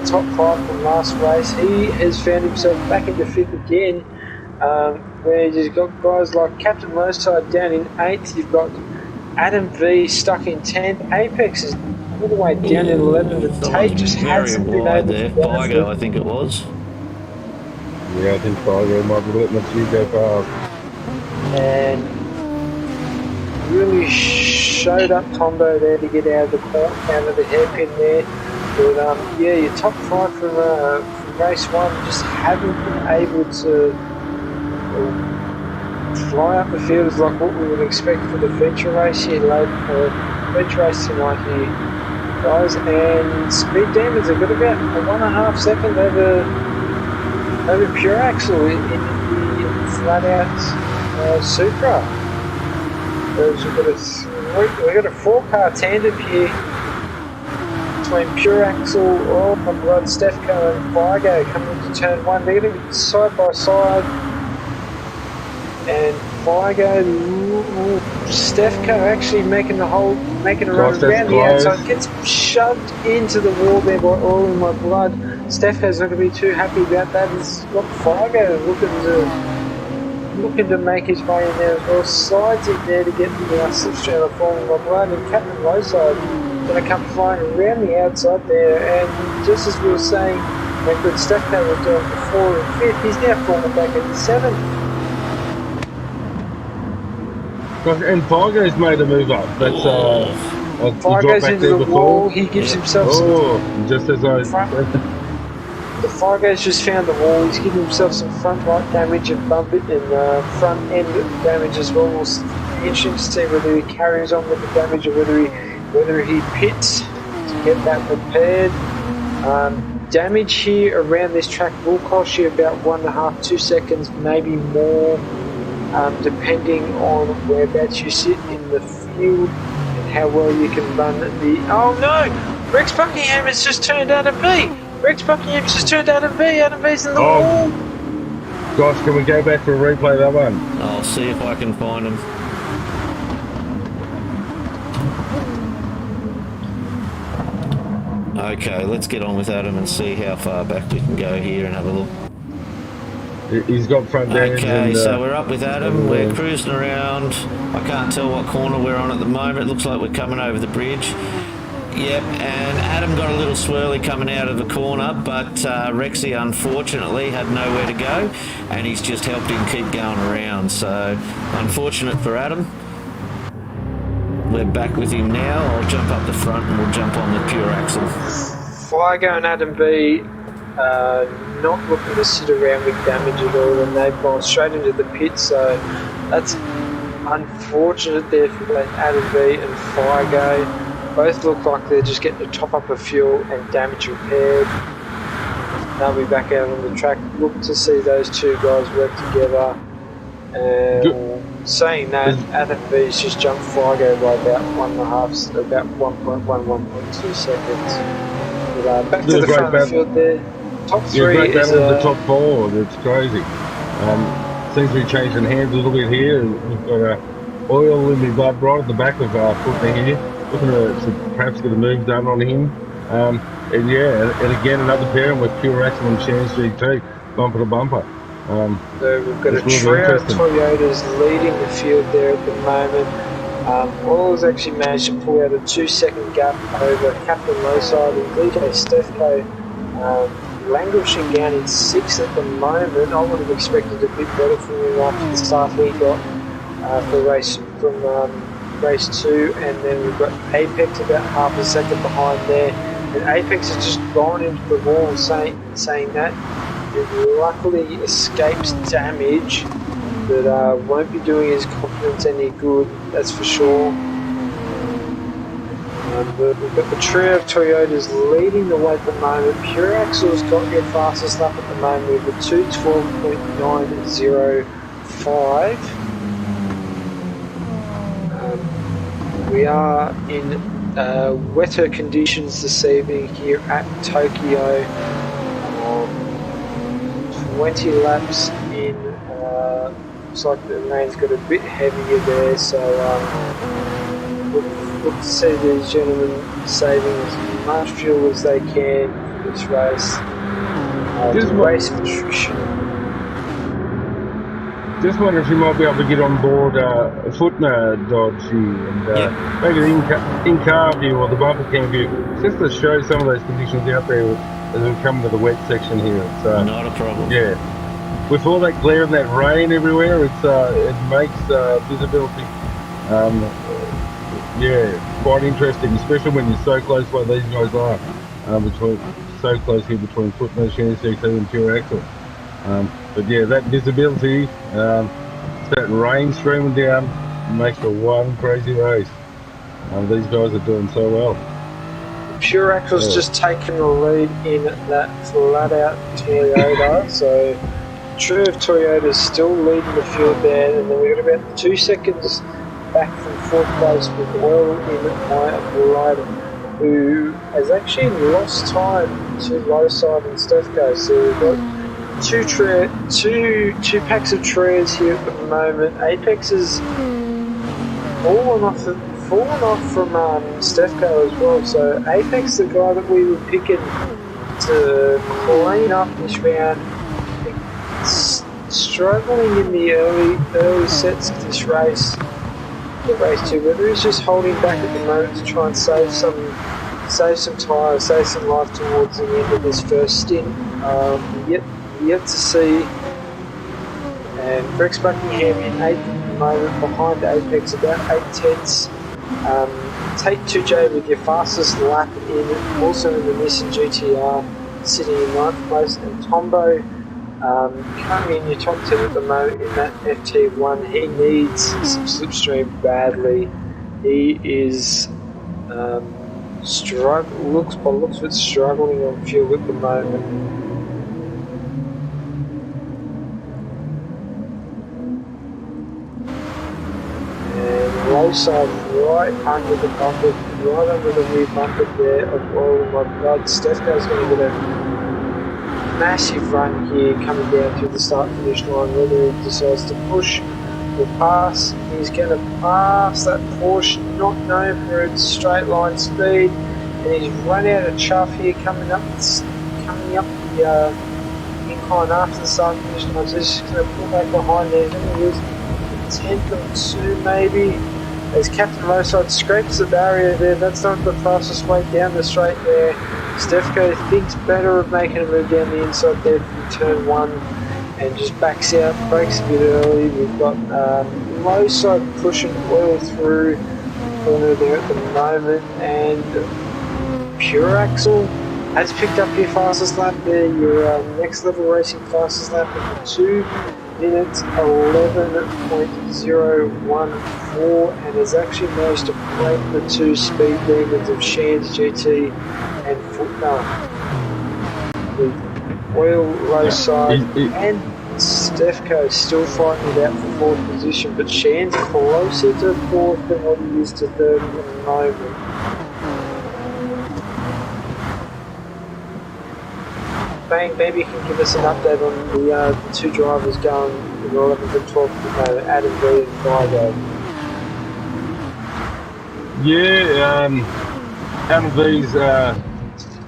top 5 from last race. He has found himself back into 5th again. Where you've got guys like Captain Lowside down in 8th, you've got Adam V stuck in 10th, Apex is all the way down in 11th, and Tate just hasn't been able there. Figo, I think it was. Yeah, I think Figo might be letting the few go past. And really showed up Tombo there to get out of the corner, out of the hairpin there. But yeah, your top 5 from race 1 just haven't been able to fly up the field is like what we would expect for the feature race here feature race tonight here, guys. And Speed Demons have got about a 1.5 second over Pure Axle in the Flat Out Supra. We've got a 4-car tandem here between Pure Axle, oh my blood, Stefko and Figo coming into turn 1. They're going to be side by side. And Figo, Stefko actually making a run around the outside, gets shoved into the wall there by All in My Blood. Stefko's not going to be too happy about that. It's got Figo looking to make his way in there as well. Slides in there to get the slipstream of All in My Blood, and Captain Lowside going to come flying around the outside there. And just as we were saying, how good Stefko was doing before in 5th, he's now falling back into 7th. And Figo's made a move up. That's Figo's into the wall. He gives himself some. Just as I. The Figo's just found the wall. He's giving himself some front right damage and bump it, and front end damage as well. We'll be interesting to see whether he carries on with the damage or whether he pits to get that repaired. Damage here around this track will cost you about 1.5-2 seconds, maybe more. Depending on whereabouts you sit in the field and how well you can run the... Oh no! Rex Buckingham has just turned out a B! Rex Buckingham's just turned out a B! Adam B's in the wall! Gosh, can we go back for a replay of that one? I'll see if I can find him. Okay, let's get on with Adam and see how far back we can go here and have a look. He's got front damage. Okay, so we're up with Adam. We're cruising around. I can't tell what corner we're on at the moment. It looks like we're coming over the bridge. Yep, and Adam got a little swirly coming out of the corner, but Rexy unfortunately had nowhere to go, and he's just helped him keep going around. So unfortunate for Adam. We're back with him now. I'll jump up the front and we'll jump on the Pure Axle. Figo and Adam B not looking to sit around with damage at all, and they've gone straight into the pit, so that's unfortunate there for both Adam B and Figo. Both look like they're just getting to top up of fuel and damage repaired. They'll be back out on the track. Look to see those two guys work together. Saying that, Adam B's just jumped Figo by about 1.2 seconds. But, back to the front of the field there. Top 3 great is battle of the top 4. It's crazy. Seems to be changing hands a little bit here. We've got Oil in the blood right at the back of Footman here. Looking to perhaps get a move done on him. And again another pairing with Pure Axle and Chance GT, bumper to bumper. So we've got a trio of Toyotas leading the field there at the moment. Oil's actually managed to pull out a 2-second gap over Captain Lowside and DJ Stefko, languishing down in 6th at the moment. I would have expected a bit better from him after the start he got for race 2, and then we've got Apex about half a second behind there. And Apex has just gone into the wall saying that. It luckily escapes damage, but won't be doing his confidence any good, that's for sure. But we've got the trio of Toyotas leading the way at the moment. Pure Axle's got your fastest lap at the moment with a 2:12.905. We are in wetter conditions this evening here at Tokyo. 20 laps in. Looks like the rain's got a bit heavier there, so look to see these gentlemen saving as much fuel as they can for this race. Race nutrition. Just wonder if you might be able to get on board a Footner Dodge and maybe the in-car view or the bumper cam view, just to show some of those conditions out there as we come to the wet section here. It's, not a problem. Yeah. With all that glare and that rain everywhere, it makes visibility, quite interesting, especially when you're so close like these guys are, so close here between Footnote, Shannon CT and Pure Axle. But yeah, that visibility, that rain streaming down, makes for one crazy race. These guys are doing so well. Pure Axle's just taken the lead in that flat-out Toyota, so trio of Toyotas still leading the field there, and then we've got about 2 seconds back from fourth place with Oil in my blood, who has actually lost time to Lowside and Stefko. So we've got two packs of trios here at the moment. Apex is fallen off from Stefko as well. So Apex, the guy that we were picking to clean up this round, struggling in the early sets of this race, race 2, whether he's just holding back at the moment to try and save some tyres, save some life towards the end of this first stint. Yet to see. And Rex Buckingham in 8th at the moment, behind Apex about 8 tenths. Take 2J with your fastest lap in, also in the Nissan GTR, sitting in 9th place, and Tombo currently in your top 10 at the moment in that FT1. He needs some slipstream badly. He is looks of it struggling on fuel at the moment. And low side right under the bumper, right under the rear bumper there of Oil in My Blood. Stefko's going to get a massive run here coming down through the start finish line, whether he decides to push or pass. He's going to pass that Porsche, not known for its straight line speed, and he's run out of chuff here coming up the incline after the start finish line. So he's just going to pull back behind there. He's going to lose a tenth or two maybe, as Captain Lowside scrapes the barrier there. That's not the fastest way down the straight there. Stefko thinks better of making a move down the inside there from turn 1 and just backs out, brakes a bit early. We've got Lowside pushing Oil through the corner there at the moment, and Pure Axle has picked up your fastest lap there, your next level racing fastest lap of 2 minutes 11.014, and has actually managed to break the 2 speed demons of Shan's GT and Footner. With Oil, Lowside and Stefko still fighting it out for 4th position, but Shan's closer to 4th than what he is to 3rd at the moment. Bang, maybe you can give us an update on the 2 drivers going in 11th and 12th, Adam V and Figo. Yeah, Adam V's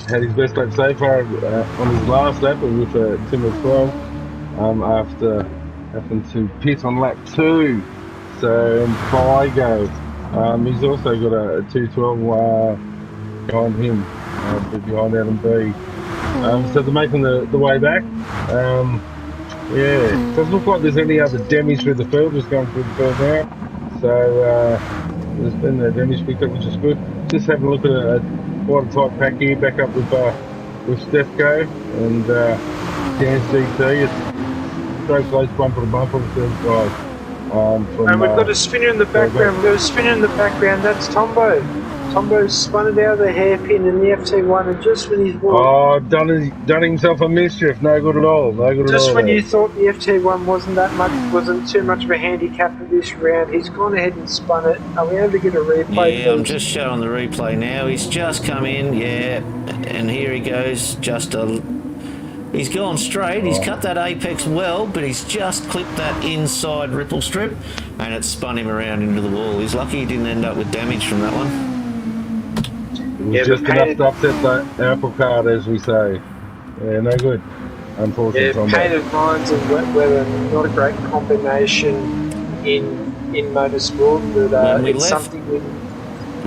had his best lap so far on his last lap with Tim as well, after having to pit on lap 2. So, and Figo, he's also got a 2:12 behind him, behind Adam V. So they're making the way back. Doesn't look like there's any other damage through the field, just going through the field now. So there's been the damage picked up, which is good. Just having a look at quite a tight pack here, back up with Stefco and Dan's GT. It's so close bumper to bumper with those guys. And we've got a spinner in the background. We've got a spinner in the background. That's Tombo. Tombo's spun it out of the hairpin in the FT1, and just when he's done himself a mischief. No good at all. No good at all. Just when you thought the FT1 wasn't too much of a handicap for this round, he's gone ahead and spun it. Are we able to get a replay? Yeah, I'm just showing the replay now. He's just come in, yeah, and here he goes. He's gone straight. He's cut that apex well, but he's just clipped that inside ripple strip, and it's spun him around into the wall. He's lucky he didn't end up with damage from that one. It was just enough to upset the apple cart, as we say. Yeah, no good. Unfortunately, yeah, painted lines and wet weather, not a great combination in motorsport, but it's something we...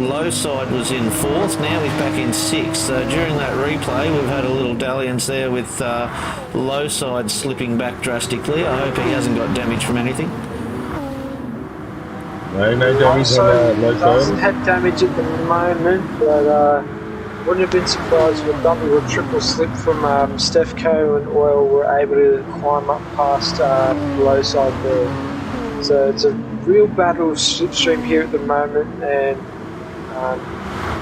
Low side was in 4th, now he's back in 6th. So during that replay, we've had a little dalliance there with low side slipping back drastically. I hope he hasn't got damage from anything. No damage on low side. Doesn't have damage at the moment, but wouldn't have been surprised if a double or triple slip from Stefco and Oil were able to climb up past low side there. So it's a real battle slipstream here at the moment, and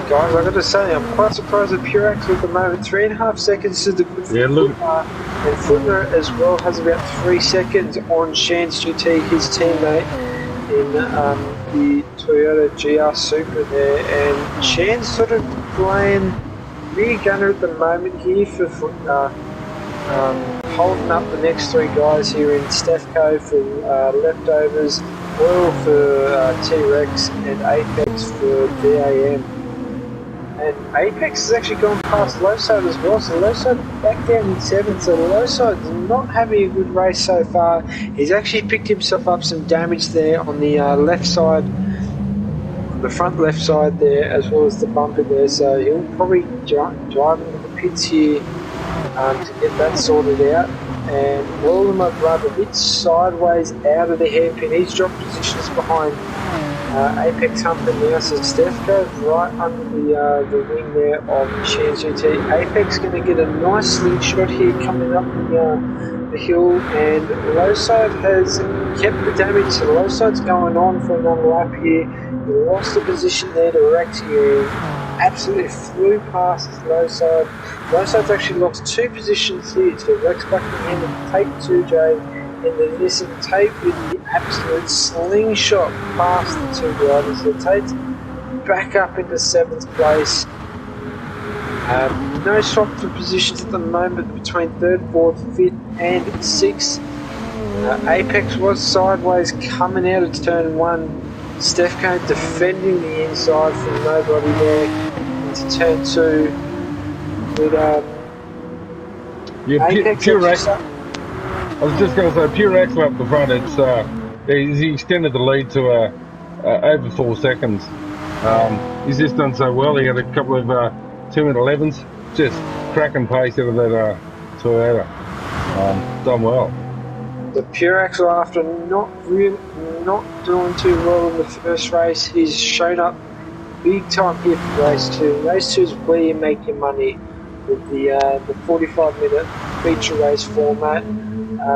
guys, I've got to say, I'm quite surprised at Purex at the moment. 3.5 seconds to the good and Footner as well has about 3 seconds on Shan's GT, his teammate, in the Toyota GR Supra there, and Shan's sort of playing rear gunner at the moment here for Footner, holding up the next 3 guys here in Stefco for Leftovers, Oil for T-Rex, and Apex for DAM. And Apex has actually gone past Lowside as well, so Lowside back down in 7th, so Lowside's not having a good race so far. He's actually picked himself up some damage there on the left side, the front left side there, as well as the bumper there, so he'll probably drive into the pits here to get that sorted out. And all of my brother a bit sideways out of the hairpin. He's dropped positions behind Apex Humper now, so Stefco right under the wing there of Shan's GT. Apex going to get a nice slingshot here coming up the hill, and Lowside has kept the damage, so Lowside's going on for another lap here. He lost the position there to Rex here. Absolutely flew past Lowside. Lowside's actually lost 2 positions here, so Rex Buckingham and Tate 2J, and then this and Tate with the absolute slingshot past the 2 drivers. So Tate's back up into 7th place. No swap for positions at the moment between 3rd, 4th, 5th and 6th. Apex was sideways coming out of turn 1. Stefco defending the inside from nobody there into turn 2. With Purex. I was just going to say, Purex up the front. It's he extended the lead to over 4 seconds. He's just done so well. He had a couple of 2:11s, just cracking pace out of that Toyota. Done well. The Purex, after not doing too well in the first race, he's shown up big time here for race 2. Race 2 is where you make your money with the 45-minute feature race format.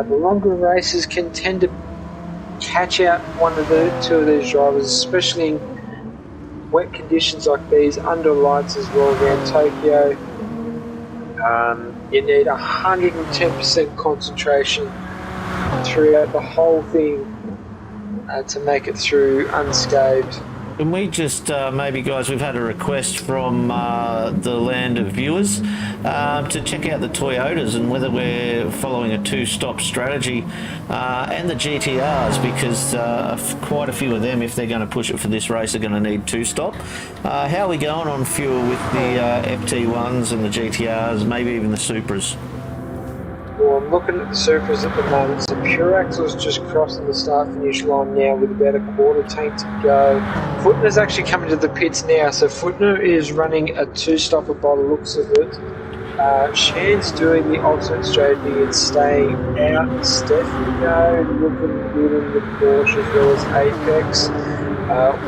The longer races can tend to catch out 2 of these drivers, especially in wet conditions like these, under lights as well around Tokyo. You need 110% concentration throughout the whole thing to make it through unscathed. Can we just, maybe guys, we've had a request from the land of viewers to check out the Toyotas and whether we're following a 2-stop strategy and the GTRs, because quite a few of them, if they're going to push it for this race, are going to need 2-stop. How are we going on fuel with the FT1s and the GTRs, maybe even the Supras? Well, I'm looking at the Supras at the moment. So Pureaxle's just crossing the start-finish line now with about a quarter tank to go. Footner's actually coming to the pits now, so Footner is running a 2-stopper by the looks of it. Shan's doing the alternate strategy and staying out. Stefano looking good in the Porsche as well as Apex.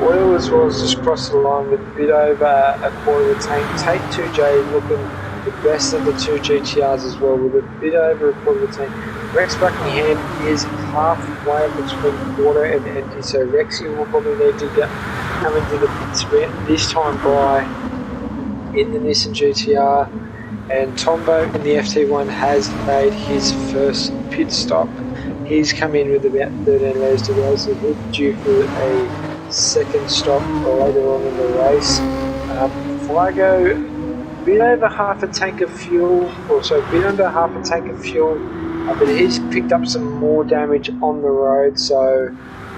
Oil as well has just crossed the line with a bit over a quarter of a tank. Tate 2J looking the best of the two GTRs as well, with a bit over a quarter of a tank. Rex Buckingham is halfway between quarter and empty, so Rexy will probably need to come into the pits this time by in the Nissan GTR. And Tombo in the FT1 has made his first pit stop. He's come in with about 13 laps to go, so he'll be due for a second stop later on in the race. Flygo, a bit over half a tank of fuel, also a bit under half a tank of fuel, but he's picked up some more damage on the road, so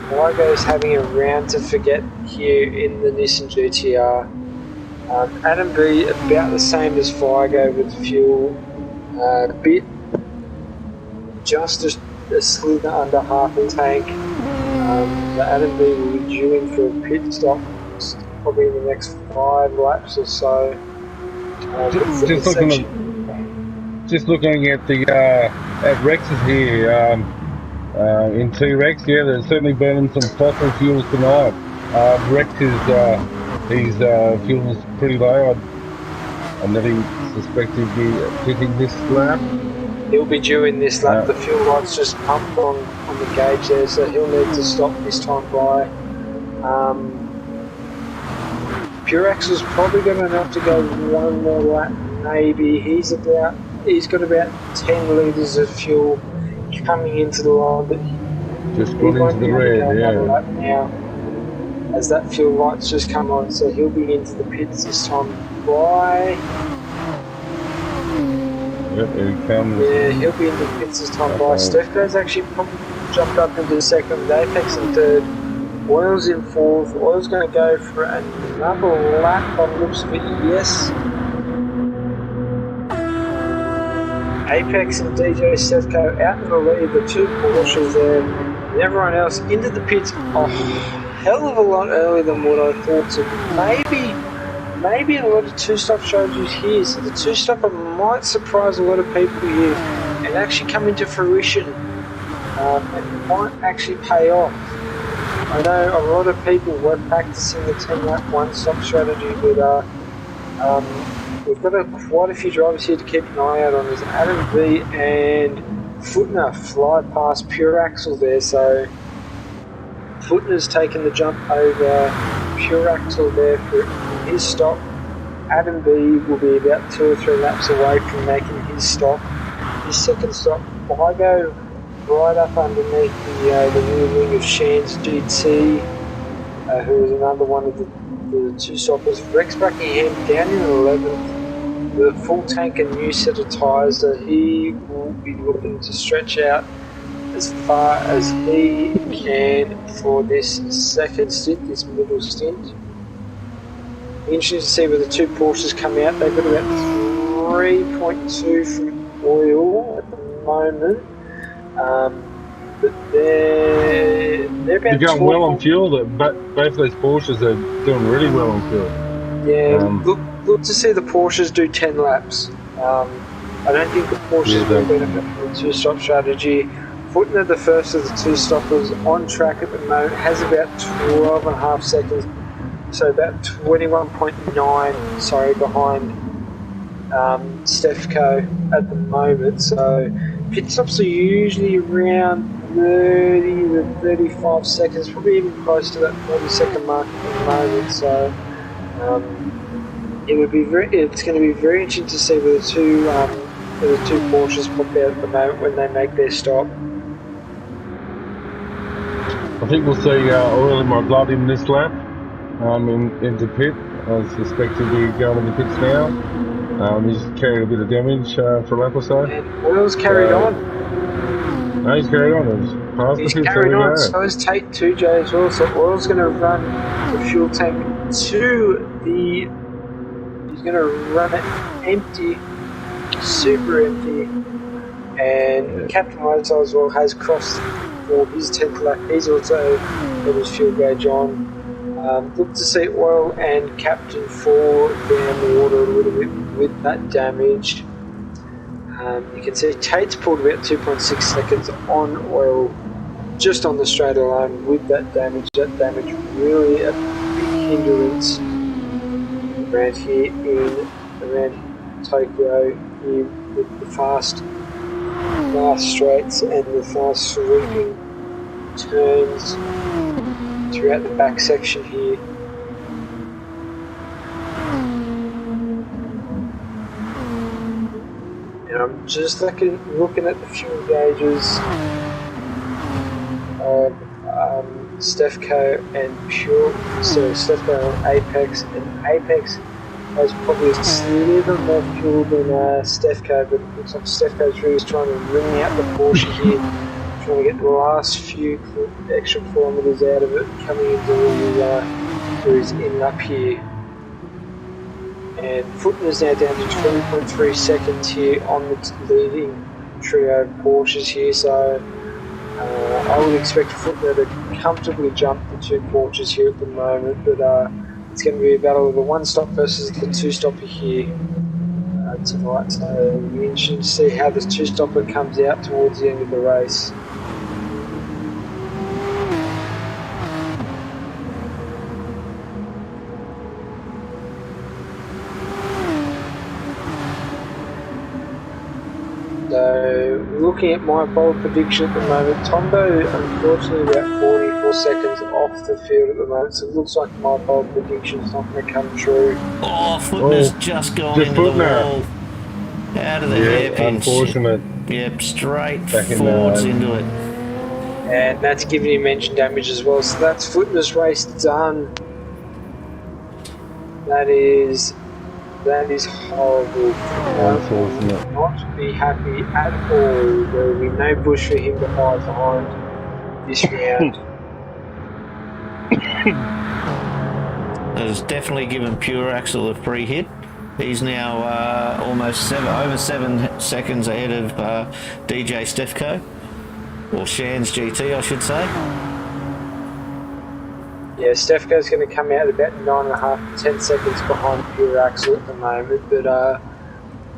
Flygo's having a round to forget here in the Nissan GTR. Adam B about the same as Flygo with fuel, a bit just a slither under half a tank. The Adam B will be due in for a pit stop probably in the next 5 laps or so. Just looking at the at Rex's here in T-Rex, yeah, they're certainly burning some fossil fuels tonight. Rex is his fuel is pretty low. I'm not even suspecting the hitting this lap. He'll be due in this lap. The fuel light's just pumped on the gauge there, so he'll need to stop this time by. Purex probably going to have to go one more lap, maybe. He's got about 10 litres of fuel coming into the line, but just gone into the red, yeah. Lap now, as that fuel light's just come on, so he'll be into the pits this time by. Yep, here he comes. Yeah, he'll be in the pits this time by. Stefko's actually probably jumped up into second, Apex in third, Oil's in fourth. Oil's going to go for another lap on the looks of it, yes. Apex and DJ Stefko out in the lead, the two Porsches there, and everyone else into the pits a hell of a lot earlier than what I thought. So maybe a lot of two-stop strategies here, so the two-stopper might surprise a lot of people here and actually come into fruition and might actually pay off. I know a lot of people were practicing the 10-lap one-stop strategy, but we've got quite a few drivers here to keep an eye out on. There's Adam V and Footner fly past Pure Axle there, so Footner's taken the jump over Pure Axle there for his stop. Adam B will be about 2 or 3 laps away from making his stop. His second stop, Flygo, right up underneath the rear wing of Shan's GT, who is another one of the two stoppers. Rex Buckingham down in 11th with a full tank and new set of tyres, so he will be looking to stretch out as far as he can for this second stint, this middle stint. Interesting to see where the two Porsches come out. They've got about 3.2 from Oil at the moment. But they're about. They're going well on fuel. Both of those Porsches are doing really well on fuel. Yeah, look to see the Porsches do 10 laps. I don't think the Porsches will benefit from the two-stop strategy. Footner, the first of the two stoppers, on track at the moment, has about 12.5 seconds, so about 21.9, behind Stefko at the moment. So pit stops are usually around 30 to 35 seconds, probably even close to that 40-second mark at the moment. So it's going to be very interesting to see where the two Porsches pop out at the moment when they make their stop. I think we'll see Oil and McLaren in this lap into pit. I suspect he'll be going in the pits now. He's carried a bit of damage for a lap or so. And Oil's carried on. No, he's carried on. He's carried on. So is Tate 2J as well. So Oil's going to run the fuel tank to the. He's going to run it empty, super empty. And Captain Motor as well has crossed for his 10th lap. He's also got his fuel gauge on. Look to see Oil and Captain fall down the water a little bit with that damage. You can see Tate's pulled about 2.6 seconds on Oil just on the straight alone with that damage really a big hindrance around here around Tokyo here with the fast straights and the fast sweeping turns throughout the back section here. And I'm just looking at the fuel gauges of Stefco and Stefco and Apex, and Apex has probably a little more fuel than Stefco, but it looks like Stefco's really trying to wring out the Porsche here, trying to get the last few extra kilometres out of it coming into his in lap here. And Footner's now down to 20.3 seconds here on the leading trio of Porsches here, so I would expect Footner to comfortably jump the two Porsches here at the moment, but it's going to be a battle of the one stop versus the two stopper here tonight, so it'll be interesting to see how this two stopper comes out towards the end of the race. So, looking at my bold prediction at the moment, Tombo unfortunately about 44 seconds off the field at the moment, so it looks like my bold prediction is not going to come true. Oh, Footner's just gone into the wall. Out of the hairpin. Unfortunate. Yep, straight forwards into it. And that's giving him engine damage as well, so that's Footner's race done. That is horrible. Unfortunate. Not be happy at all. There will be no bush for him to hide behind this round. Has definitely given Pure Axle a pre-hit. He's now almost over 7 seconds ahead of DJ Stefco, or Shan's GT, I should say. Yeah, Stefco's going to come out about 9.5 to 10 seconds behind Pure Axle at the moment, but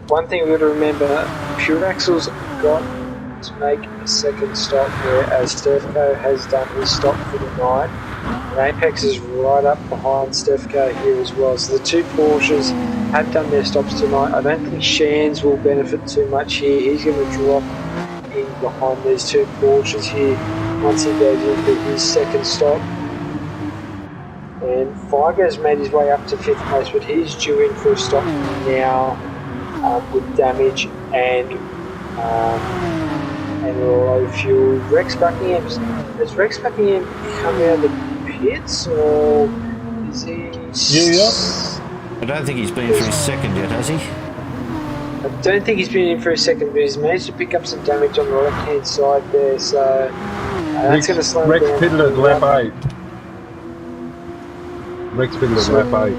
one thing we've got to remember, Pure Axle's got to make a second stop, whereas Stefco has done his stop for the night, and Apex is right up behind Stefco here as well, so the two Porsches have done their stops tonight. I don't think Shan's will benefit too much here. He's going to drop in behind these two Porsches here once he goes into his second stop. And Figo's made his way up to 5th place, but he's due in for a stop now with damage and low fuel. Has Rex Buckingham come out of the pits, or is he? Yeah. I don't think he's been for his second yet, has he? I don't think he's been in for a second, but he's managed to pick up some damage on the left-hand side there, so that's going to slow him down. Rex Fiddler's lap 8. Rex Fiddler's lap 8.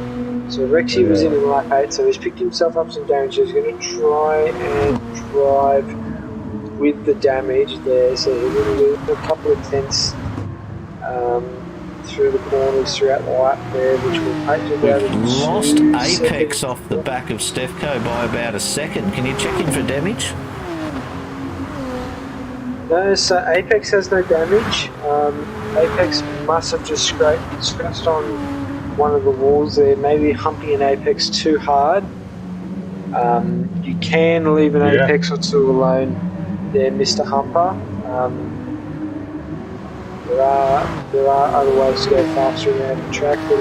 So Rexy was in lap 8, so he's picked himself up some damage. So he's going to try and drive with the damage there. So he's going to do a couple of tenths through the corners throughout the lap there, which will take to about lost Apex seconds off the back of Stefco by about a second. Can you check him for damage? No, so Apex has no damage. Apex must have just scratched on one of the walls there, maybe humping an Apex too hard. You can leave an Apex or two alone there, Mr. Humper. There are other ways to go faster around the track, but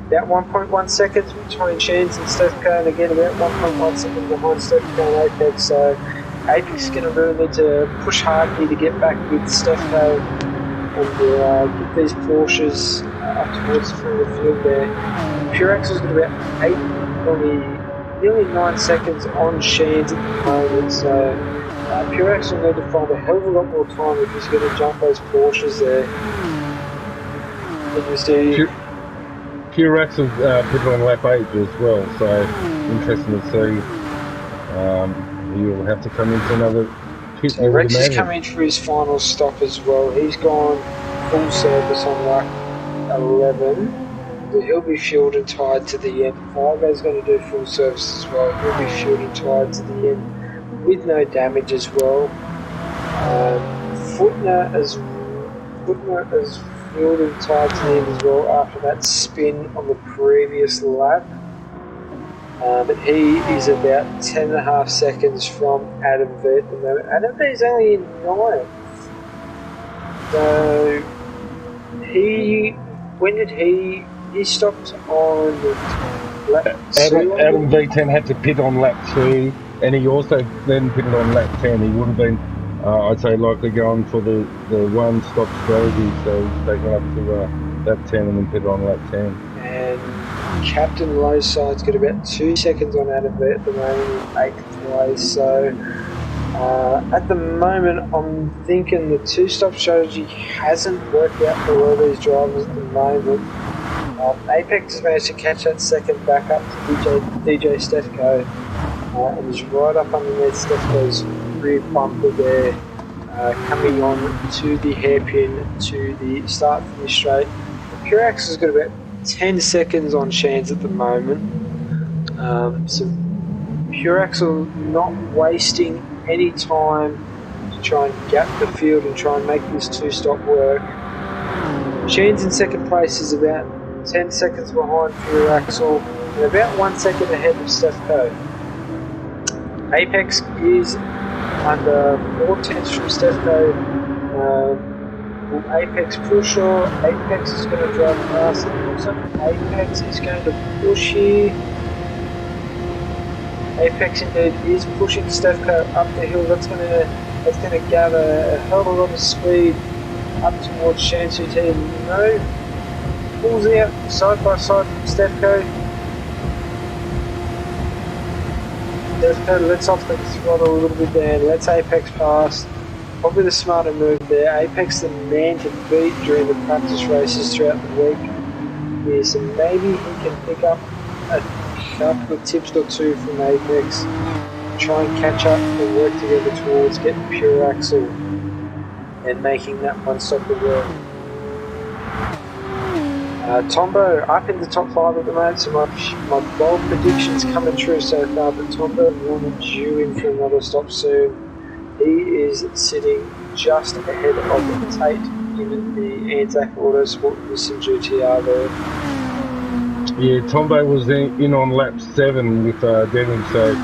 about 1.1 seconds between Shans and Stefco, and again about 1.1 seconds behind Stefco and Apex, so Apex is going to really need to push hard here to get back with Stefco and get these Porsches up towards the front of the field there. Pure Axle's got about 8, nearly 9 seconds on Shans at the moment, so Pure Axle will need to find a hell of a lot more time if he's going to jump those Porsches there. Pure Axle put on lap 8 as well, so interesting to see. He'll have to come into another pit. So Rex is coming in for his final stop as well. He's gone full service on lap 11. So he'll be fueled and tied to the end. Figo's going to do full service as well. He'll be fueled and tied to the end with no damage as well. Footner has fielded tied to the end as well after that spin on the previous lap. But he is about 10.5 seconds from Adam V at the moment. Adam V is only in 9th. So he stopped on lap 2. Adam V10 had to pit on lap 2, and he also then pitted on lap 10. He would have been, I'd say, likely going for the one-stop strategy, so he's taken up to lap 10 and then pitted on lap 10. And Captain Lowside's got about 2 seconds on Adam V at the moment in 8th place. So at the moment, I'm thinking the two-stop strategy hasn't worked out for all these drivers at the moment. Apex has managed to catch that second back up to DJ Stefko, and is right up underneath Stefko's rear bumper there, coming on to the hairpin to the start finish straight. Purax has got about 10 seconds on Shands at the moment, so Puraxle not wasting any time to try and gap the field and try and make this two-stop work. Shands in second place is about 10 seconds behind Puraxle and about 1 second ahead of Stefko. Apex is under 4 tenths from Stefko. Will Apex push or Apex is going to drive past? It looks like Apex is going to push here. Apex indeed is pushing Stefko up the hill. That's going to gather a hell of a lot of speed up towards Shansu T. No, pulls out side by side from Stefko. Stefko lets off the throttle a little bit there and lets Apex pass. Probably the smarter move there. Apex the man to beat during the practice races throughout the week. Yeah, so maybe he can pick up a couple of tips or two from Apex, try and catch up and work together towards getting Puraxle and making that one stop the work. Tombo up in the top 5 at the moment, so my bold predictions coming true so far, but Tombo will be due in for another stop soon. He is sitting just ahead of Tate in the Anzac Autosport Nissan GTR there. Yeah, Tombo was in on lap 7 with Denham, so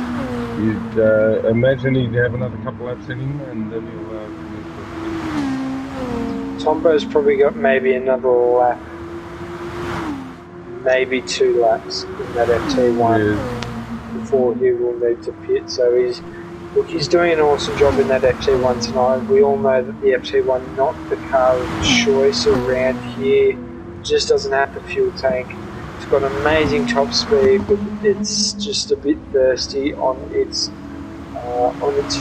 you'd imagine he'd have another couple laps in him, and then he'll... Tombo's probably got maybe another lap, maybe 2 laps in that FT1 before he will need to pit, so he's doing an awesome job in that FT1 tonight. We all know that the FT1 not the car of choice around here, just doesn't have the fuel tank. It's got amazing top speed, but it's just a bit thirsty on its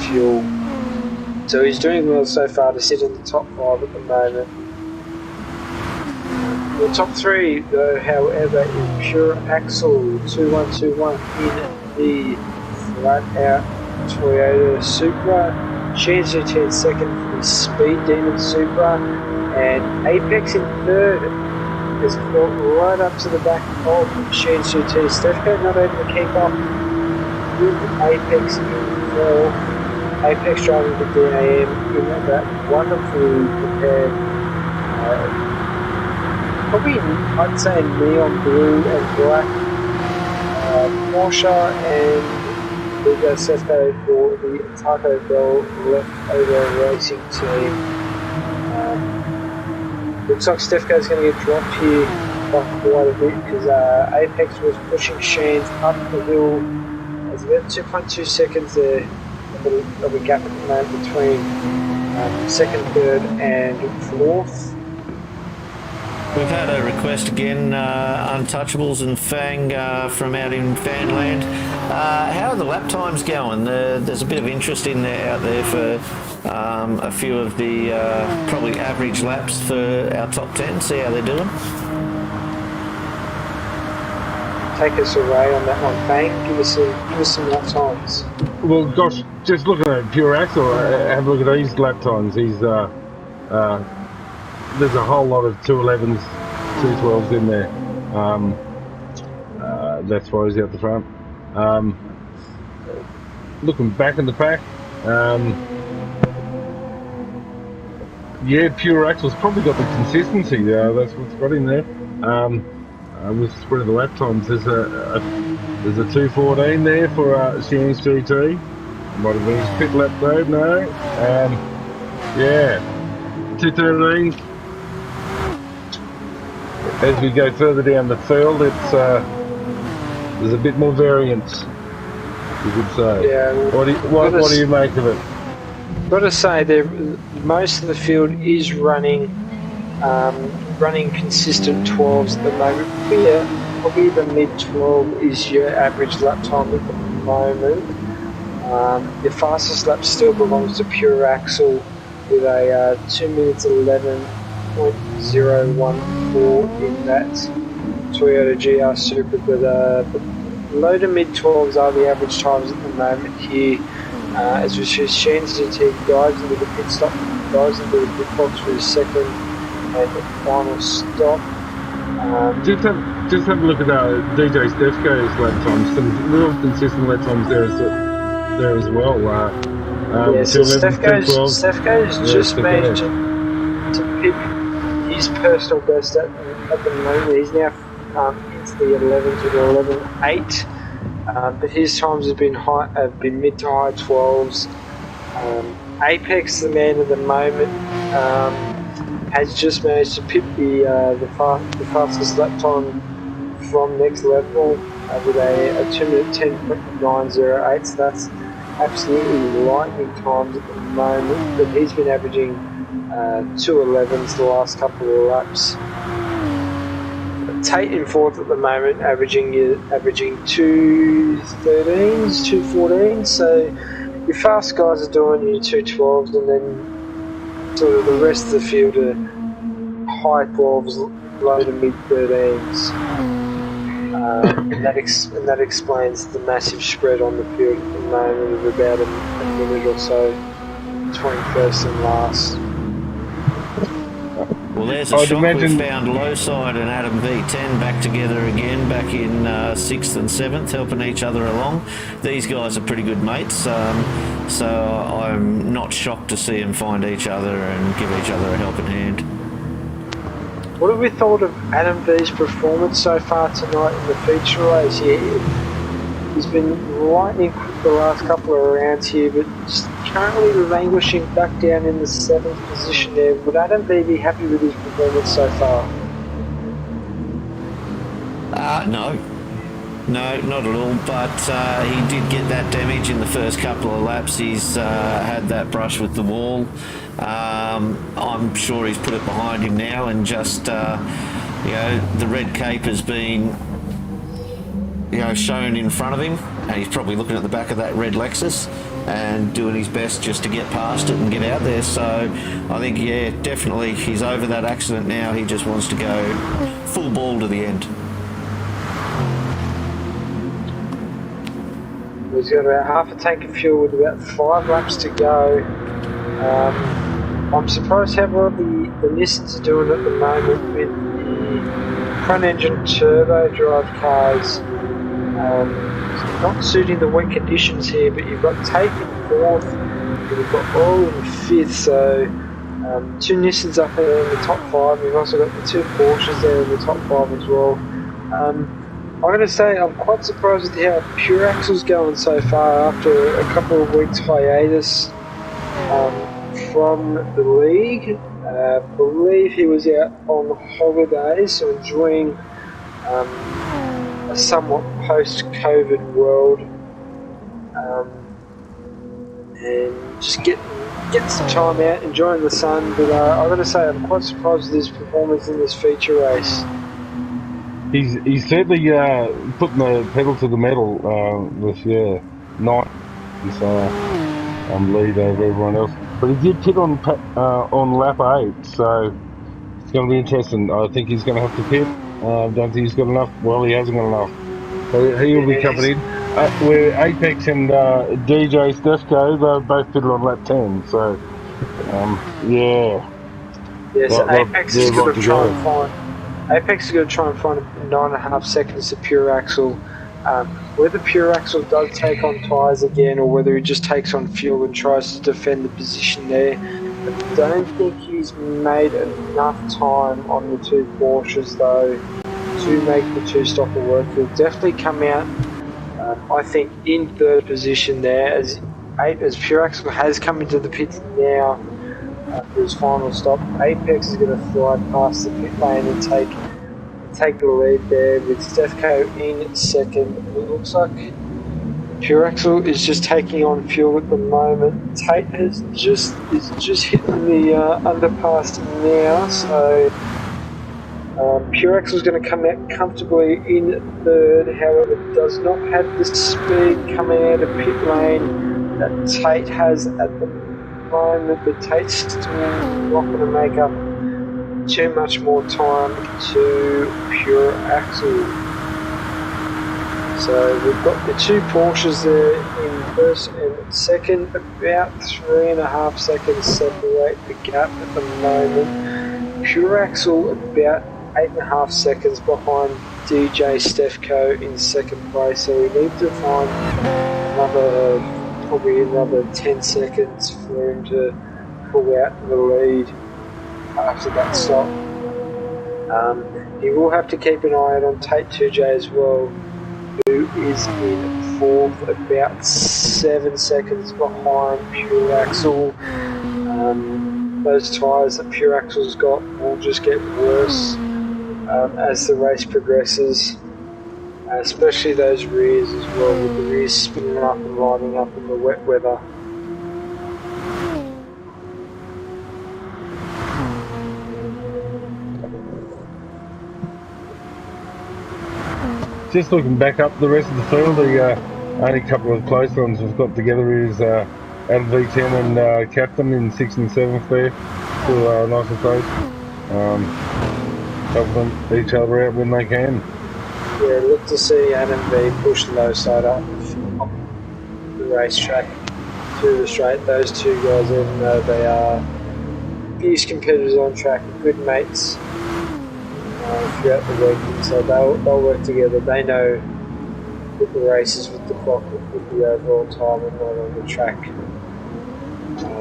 fuel. So he's doing well so far to sit in the top 5 at the moment. The top 3, though, however, is Puraxle 2121 in the flat-out Toyota Supra. Shansu T in second for the Speed Demon Supra, and Apex in third is brought right up to the back of Shansu T. Stefko not able to keep up with Apex in fourth. Apex driving the DAM in that wonderfully prepared, probably I'd say neon blue and black Porsche, and we go Stefko for the Taco Bell leftover racing team. Looks like Stefko's going to get dropped here by quite a bit because Apex was pushing Shands up the hill. There's about 2.2 seconds there of a gap at the moment between second, third and fourth. We've had a request again, Untouchables and Fang from out in Fanland. How are the lap times going? There's a bit of interest out there for a few of the probably average laps for our top 10. See how they're doing. Take us away on that one, Fang. Give us some lap times. Well, gosh, just looking at Puraxle, have a look at these lap times. He's there's a whole lot of 211s, 212s in there. That's why he's out the front. Looking back in the pack, Yeah, pure axle's probably got the consistency. That's what's got him there. With the spread of the lap times, there's a 2:14 there for Shan's GT. Might have been his pit lap though. No. Yeah, 2:13. As we go further down the field, it's there's a bit more variance, you could say. Yeah. What do you make of it? Got to say, most of the field is running consistent 12s at the moment. Probably the mid 12 is your average lap time at the moment. Your fastest lap still belongs to Pure Axle with a 2 minutes 11.014 in that Toyota GR Super, but low to mid 12s are the average times at the moment here. As we see, Shan's GT dives into the pit stop, dives into the pit box for his second and final stop. Just have a look at DJ Stefko's lap times. Some real consistent lap times there as well. So Stefko's just managed to pick his personal best at the moment. He's now into the 11s with 11.8. But his times have been mid to high 12s. Apex, the man at the moment, has just managed to pip the fastest lap time from next level with a 2 minute 10.908. So that's absolutely lightning times at the moment. But he's been averaging 2:11s the last couple of laps. Tate in fourth at the moment, averaging 2:13s, 2:14s. So your fast guys are doing your 2:12s, and then sort of the rest of the field are high 12s, low to mid 13s. And that explains the massive spread on the field at the moment of about a minute or so between first and last. Well, there's a shock. We've found Lowside and Adam V10 back together again, back in 6th and 7th, helping each other along. These guys are pretty good mates, so I'm not shocked to see them find each other and give each other a helping hand. What have we thought of Adam V's performance so far tonight in the feature race? He's been lightning quick the last couple of rounds here, but just currently languishing back down in the 7th position there. Would Adam V be happy with his performance so far? No, not at all, but he did get that damage in the first couple of laps. He's had that brush with the wall. I'm sure he's put it behind him now, and just the red cape has been shown in front of him, and he's probably looking at the back of that red Lexus and doing his best just to get past it and get out there. So I think, definitely he's over that accident now. He just wants to go full ball to the end. He's got about half a tank of fuel with about 5 laps to go. I'm surprised how well the Nissans are doing at the moment with the front engine turbo drive cars. Not suiting the wet conditions here, but you've got Tate in 4th, and you've got Oral in 5th, so 2 Nissans up there in the top 5. You've also got the 2 Porsches there in the top 5 as well. I'm going to say I'm quite surprised with how Pure Axle's going so far after a couple of weeks hiatus from the league. I believe he was out on holidays, so enjoying a somewhat post-COVID world, and just getting some time out, enjoying the sun. But I've got to say I'm quite surprised with his performance in this feature race. He's certainly putting the pedal to the metal with 9 lead over everyone else. But he did pit on lap 8, so it's going to be interesting. I think he's going to have to pit. I don't think he's got enough. Well, he hasn't got enough. So he'll be coming in. Where Apex and DJ Stefko, they're both pitted on lap 10. So, so Apex is going to try and find. Apex is going to try and find 9.5 seconds to Pure Axle. Whether Pure Axle does take on tyres again, or whether he just takes on fuel and tries to defend the position there, I don't think he's made enough time on the two Porsches though to make the two-stopper work. He'll definitely come out, I think, in third position there as Pure Axel has come into the pits now for his final stop. Apex is going to fly past the pit lane and take the lead there with Stefko in second. It looks like Pure Axel is just taking on fuel at the moment. Tate is just hitting the underpass now, so Pure Axel is going to come out comfortably in third. However, does not have the speed coming out of pit lane that Tate has at the moment. But Tate's still not going to make up too much more time to Pure Axel. So we've got the two Porsches there in first and second, about 3.5 seconds separate the gap at the moment. Pure Axel about 8.5 seconds behind DJ Stefko in second place, so we need to find probably another 10 seconds for him to pull out the lead after that stop. He will have to keep an eye out on Tate 2J as well, who is in fourth, about 7 seconds behind Pure Axel. Those tyres that Pure Axel's got will just get worse as the race progresses, especially those rears as well, with the rears spinning up and lining up in the wet weather. Just looking back up the rest of the field, the only couple of close ones we've got together is Adam V10 and Captain in 6th and 7th there. Still nice and close. Helping each other out when they can. Yeah, look to see Adam V push the low side up the racetrack through the straight. Those two guys, even though they are fierce competitors on track, good mates throughout the weekend, so they'll work together. They know with the races, with the clock, with the overall time, and not on the track.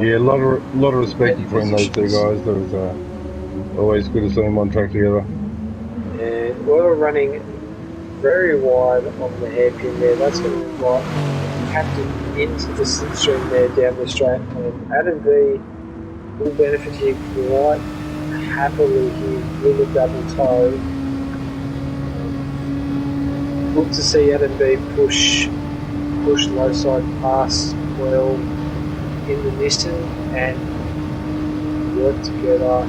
Yeah, a lot of respect between those two guys. That was always good to see them on track together. And we're running very wide on the hairpin there. That's going to invite Captain into the slipstream there down the straight. And Adam V will benefit here quite happily here with a double toe. Look to see Adam V push low side past well in the Nissan and work together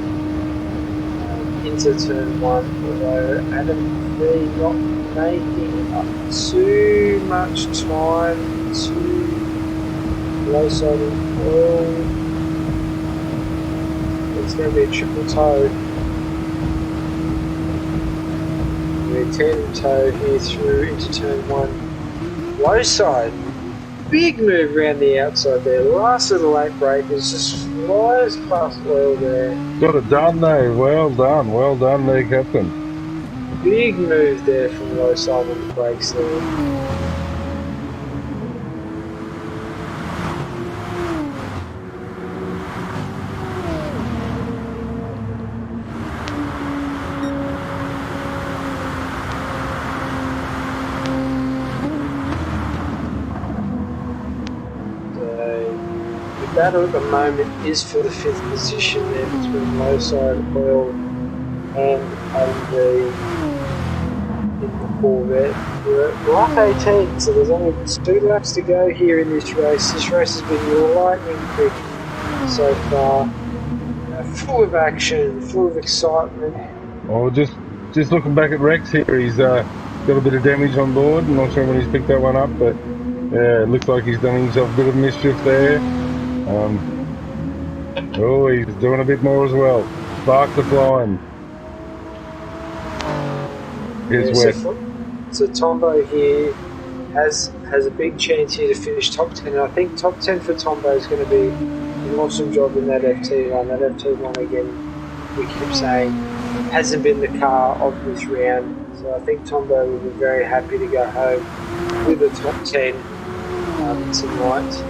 into turn one, although Adam V not making up too much time to low side oil. It's going to be a triple toe. We're tandem toe here through into turn one. Low side. Big move around the outside there. Last of the late breakers, just flies past oil there. Got it done though. Well done there, Captain. Big move there from low side on the brakes there. Battle at the moment is for the 5th position there between low side oil and AV in the Corvette. We're at lap 18, so there's only 2 laps to go here in this race. This race has been lightning quick so far. Full of action, full of excitement. Oh, just looking back at Rex here, he's got a bit of damage on board. I'm not sure when he's picked that one up, but yeah, it looks like he's done himself a bit of mischief there. He's doing a bit more as well. Sparks are flying. It's wet. So Tombo here has a big chance here to finish top 10. And I think top 10 for Tombo is going to be an awesome job in that FT1. That FT1 again, we keep saying, hasn't been the car of this round. So I think Tombo will be very happy to go home with a top 10 tonight.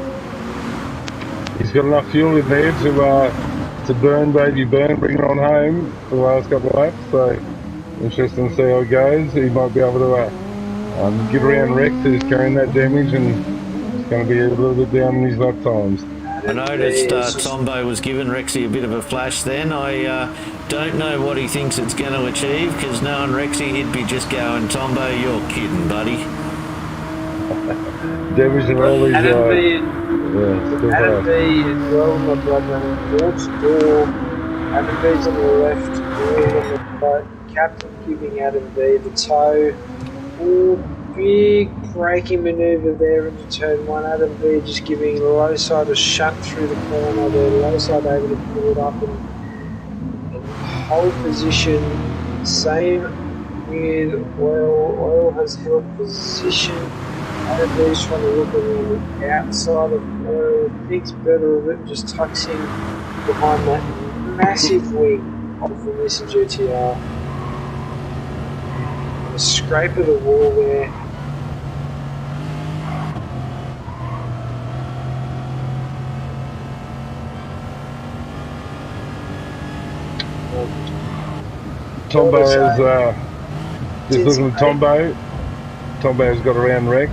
He's got enough fuel in there said, burn, baby, burn, bring it on home for the last couple of laps. So, interesting to see how it goes. He might be able to get around Rex, who's carrying that damage, and it's going to be a little bit down in his lap times. I noticed Tombo was giving Rexy a bit of a flash then. I don't know what he thinks it's going to achieve, because knowing Rexy, he'd be just going, Tombo, you're kidding, buddy. Damage and all these... Adam B as well, my blood running door to door. Adam B's on the left, Will on the right. Captain giving Adam B the toe. Ooh, big braking manoeuvre there into turn one. Adam B just giving low side a shunt through the corner there. Low side able to pull it up and hold position. Same with Oil. Oil has held position. Adam B's trying to look around the outside of Oil. Thinks better of it, just tucks in behind that massive wing of the Nissan GTR. A scrape of the wall there. Tombo has, just looking at Tombo. Tombo's got around Rex.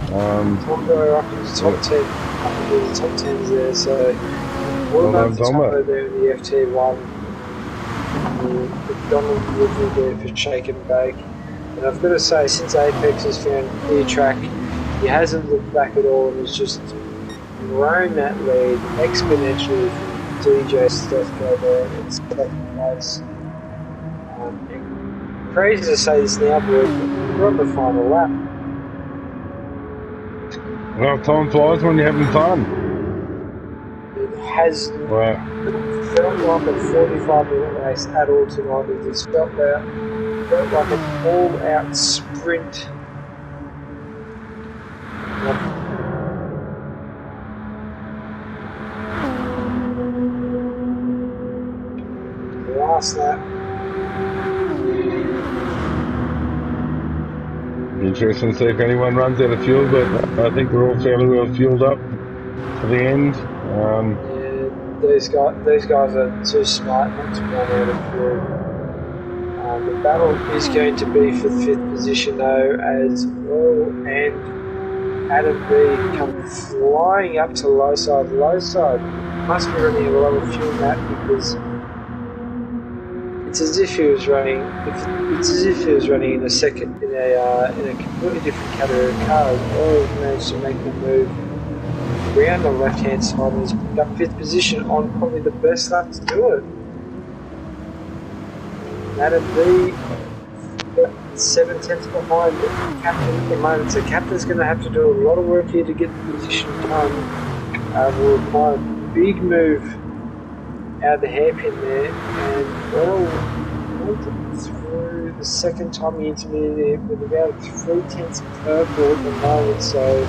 Tombo up in the top 10. Up into the top 10s there, so what about the Tombo there in the FT1? The Donald delivery there for shake and bake. And I've got to say, since Apex has found clear track, he hasn't looked back at all and has just grown that lead exponentially from DJ Stefko there in second place. Crazy to say this now, boys, but we're on the final lap. Well, time flies when you're having fun. It has felt like a 45-minute race at all tonight. It just felt like an all-out sprint. The last lap. Interesting to see if anyone runs out of fuel, but I think we're all fairly well fueled up to the end. These guys are too smart not to run out of fuel. The battle is going to be for 5th position though, as Will and Adam B come flying up to low side. Low side must be running a lot of fuel now, because it's as if he was running. It's as if he was running in a completely different category of cars. Oil managed to make the move around the left-hand side and he's picked up 5th position on probably the best lap to do it. Adam B 7 tenths behind the captain at the moment, so captain's going to have to do a lot of work here to get the position done. Will require a big move out of the hairpin there, and well through the second time the intermediate with about 3 tenths purple at the moment, so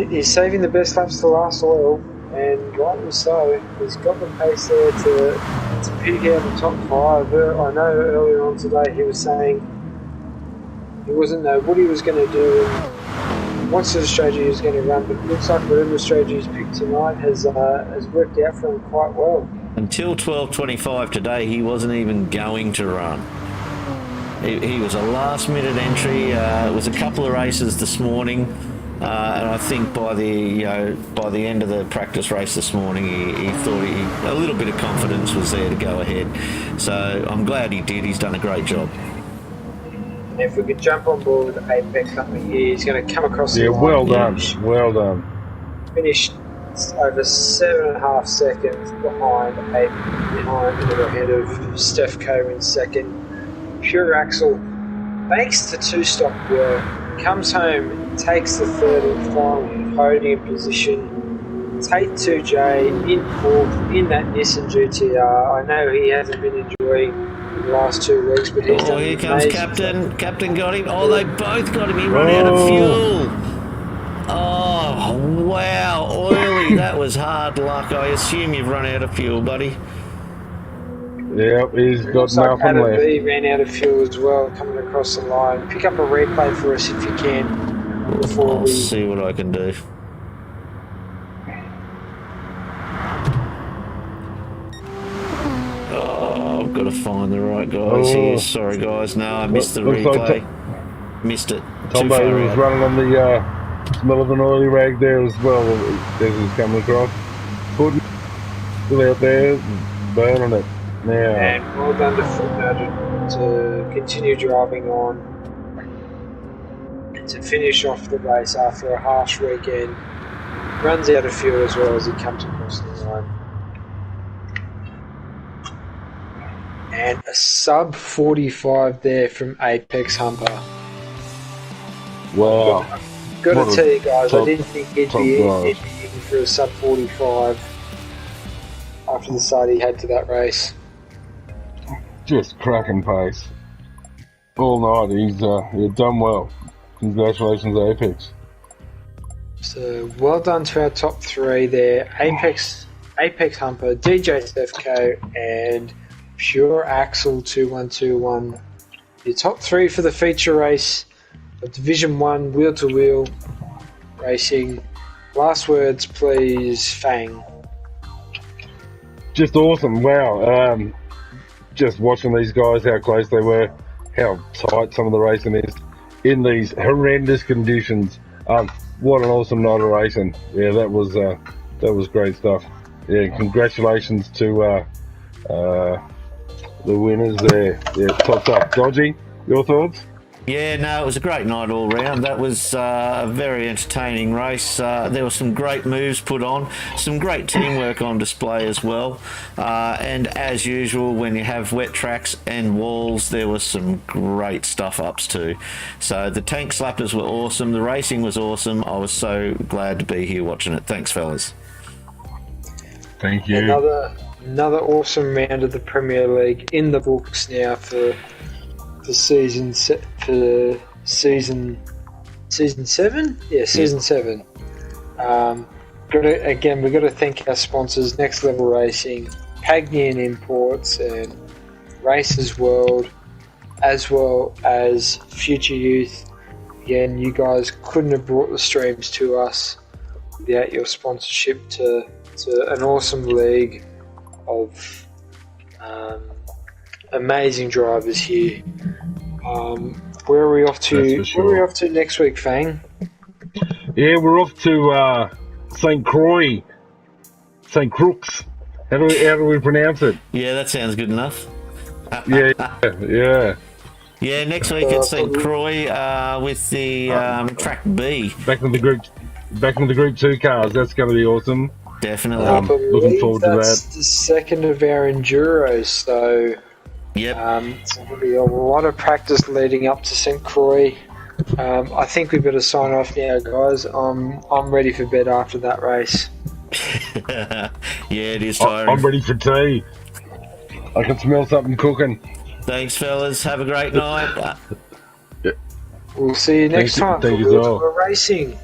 he's saving the best laps to last. Oil, and rightly so. He's got the pace there to pick out the top 5. I know earlier on today he was saying he wasn't know what he was going to do and what sort of strategy he was going to run, but it looks like whatever strategy he's picked tonight has worked out for him quite well. Until 12:25 today, he wasn't even going to run. He was a last-minute entry. It was a couple of races this morning, and I think by the end of the practice race this morning, he thought a little bit of confidence was there to go ahead. So I'm glad he did. He's done a great job. And if we could jump on board with Apex up here, he's going to come across the line. Well done. Well done. Finished over 7.5 seconds behind ahead of Stefko in second. Pure Axel makes the 2-stop work, comes home, takes the 3rd and final podium position. Tate 2J in 4th in that Nissan GTR. I know he hasn't been enjoying the last 2 weeks, but he's done here comes Captain. Captain got him. Oh, they both got him. He ran out of fuel. Oh, wow. Oily, that was hard luck. I assume you've run out of fuel, buddy. Yep, he's got nothing Adam left. B ran out of fuel as well, coming across the line. Pick up a replay for us if you can. I'll see what I can do. got to find the right guys here. Sorry, guys. No, I missed the replay. Missed it. Too far Tombo was out. running on the smell of an oily rag there as well as he's coming across. Putting still out there, burning it now. And well done to Footnote to continue driving on and to finish off the race after a harsh weekend. Runs out of fuel as well as he comes across the line. And a sub 45 there from Apex Humper. Wow. Got What to a tell you guys, I top- didn't think he'd top be drive. in for a sub 45 after the start he had to that race. Just cracking pace. All night, he's done well. Congratulations, Apex. So well done to our top three there. Apex Humper, DJ Stefco, and Pure Axel 2121. Your top three for the feature race of Division 1 wheel-to-wheel racing. Last words, please, Fang. Just awesome, wow. Just watching these guys, how close they were, how tight some of the racing is in these horrendous conditions. What an awesome night of racing. Yeah, that was great stuff. Yeah, congratulations to the winners there. Yeah, tops up. Dodgy, your thoughts? Yeah, no, it was a great night all round. That was a very entertaining race. There were some great moves put on, some great teamwork on display as well. And as usual, when you have wet tracks and walls, there was some great stuff ups too. So the tank slappers were awesome. The racing was awesome. I was so glad to be here watching it. Thanks, fellas. Thank you. Another awesome round of the Premier League in the books now for season 7. Yeah, season 7. We've got to thank our sponsors, Next Level Racing, Pagnian Imports, and Racers World, as well as Future Youth. Again, you guys couldn't have brought the streams to us without your sponsorship to an awesome league of amazing drivers here. Where are we off to? That's for sure. Where are we off to next week, Fang? Yeah, we're off to St. Croix. St. Crooks. How do we pronounce it? Yeah, that sounds good enough. Yeah. Yeah, next week at St. Croix with the Track B. Back in the Group 2 cars. That's going to be awesome. Definitely. Looking forward to that's that. the second of our enduros, so Yep. it's going to be a lot of practice leading up to St. Croix. I think we better sign off now, guys. I'm ready for bed after that race. Yeah, it is tiring. I'm ready for tea. I can smell something cooking. Thanks, fellas. Have a great night. We'll see you next time Thank for you, Wheels all. of Racing.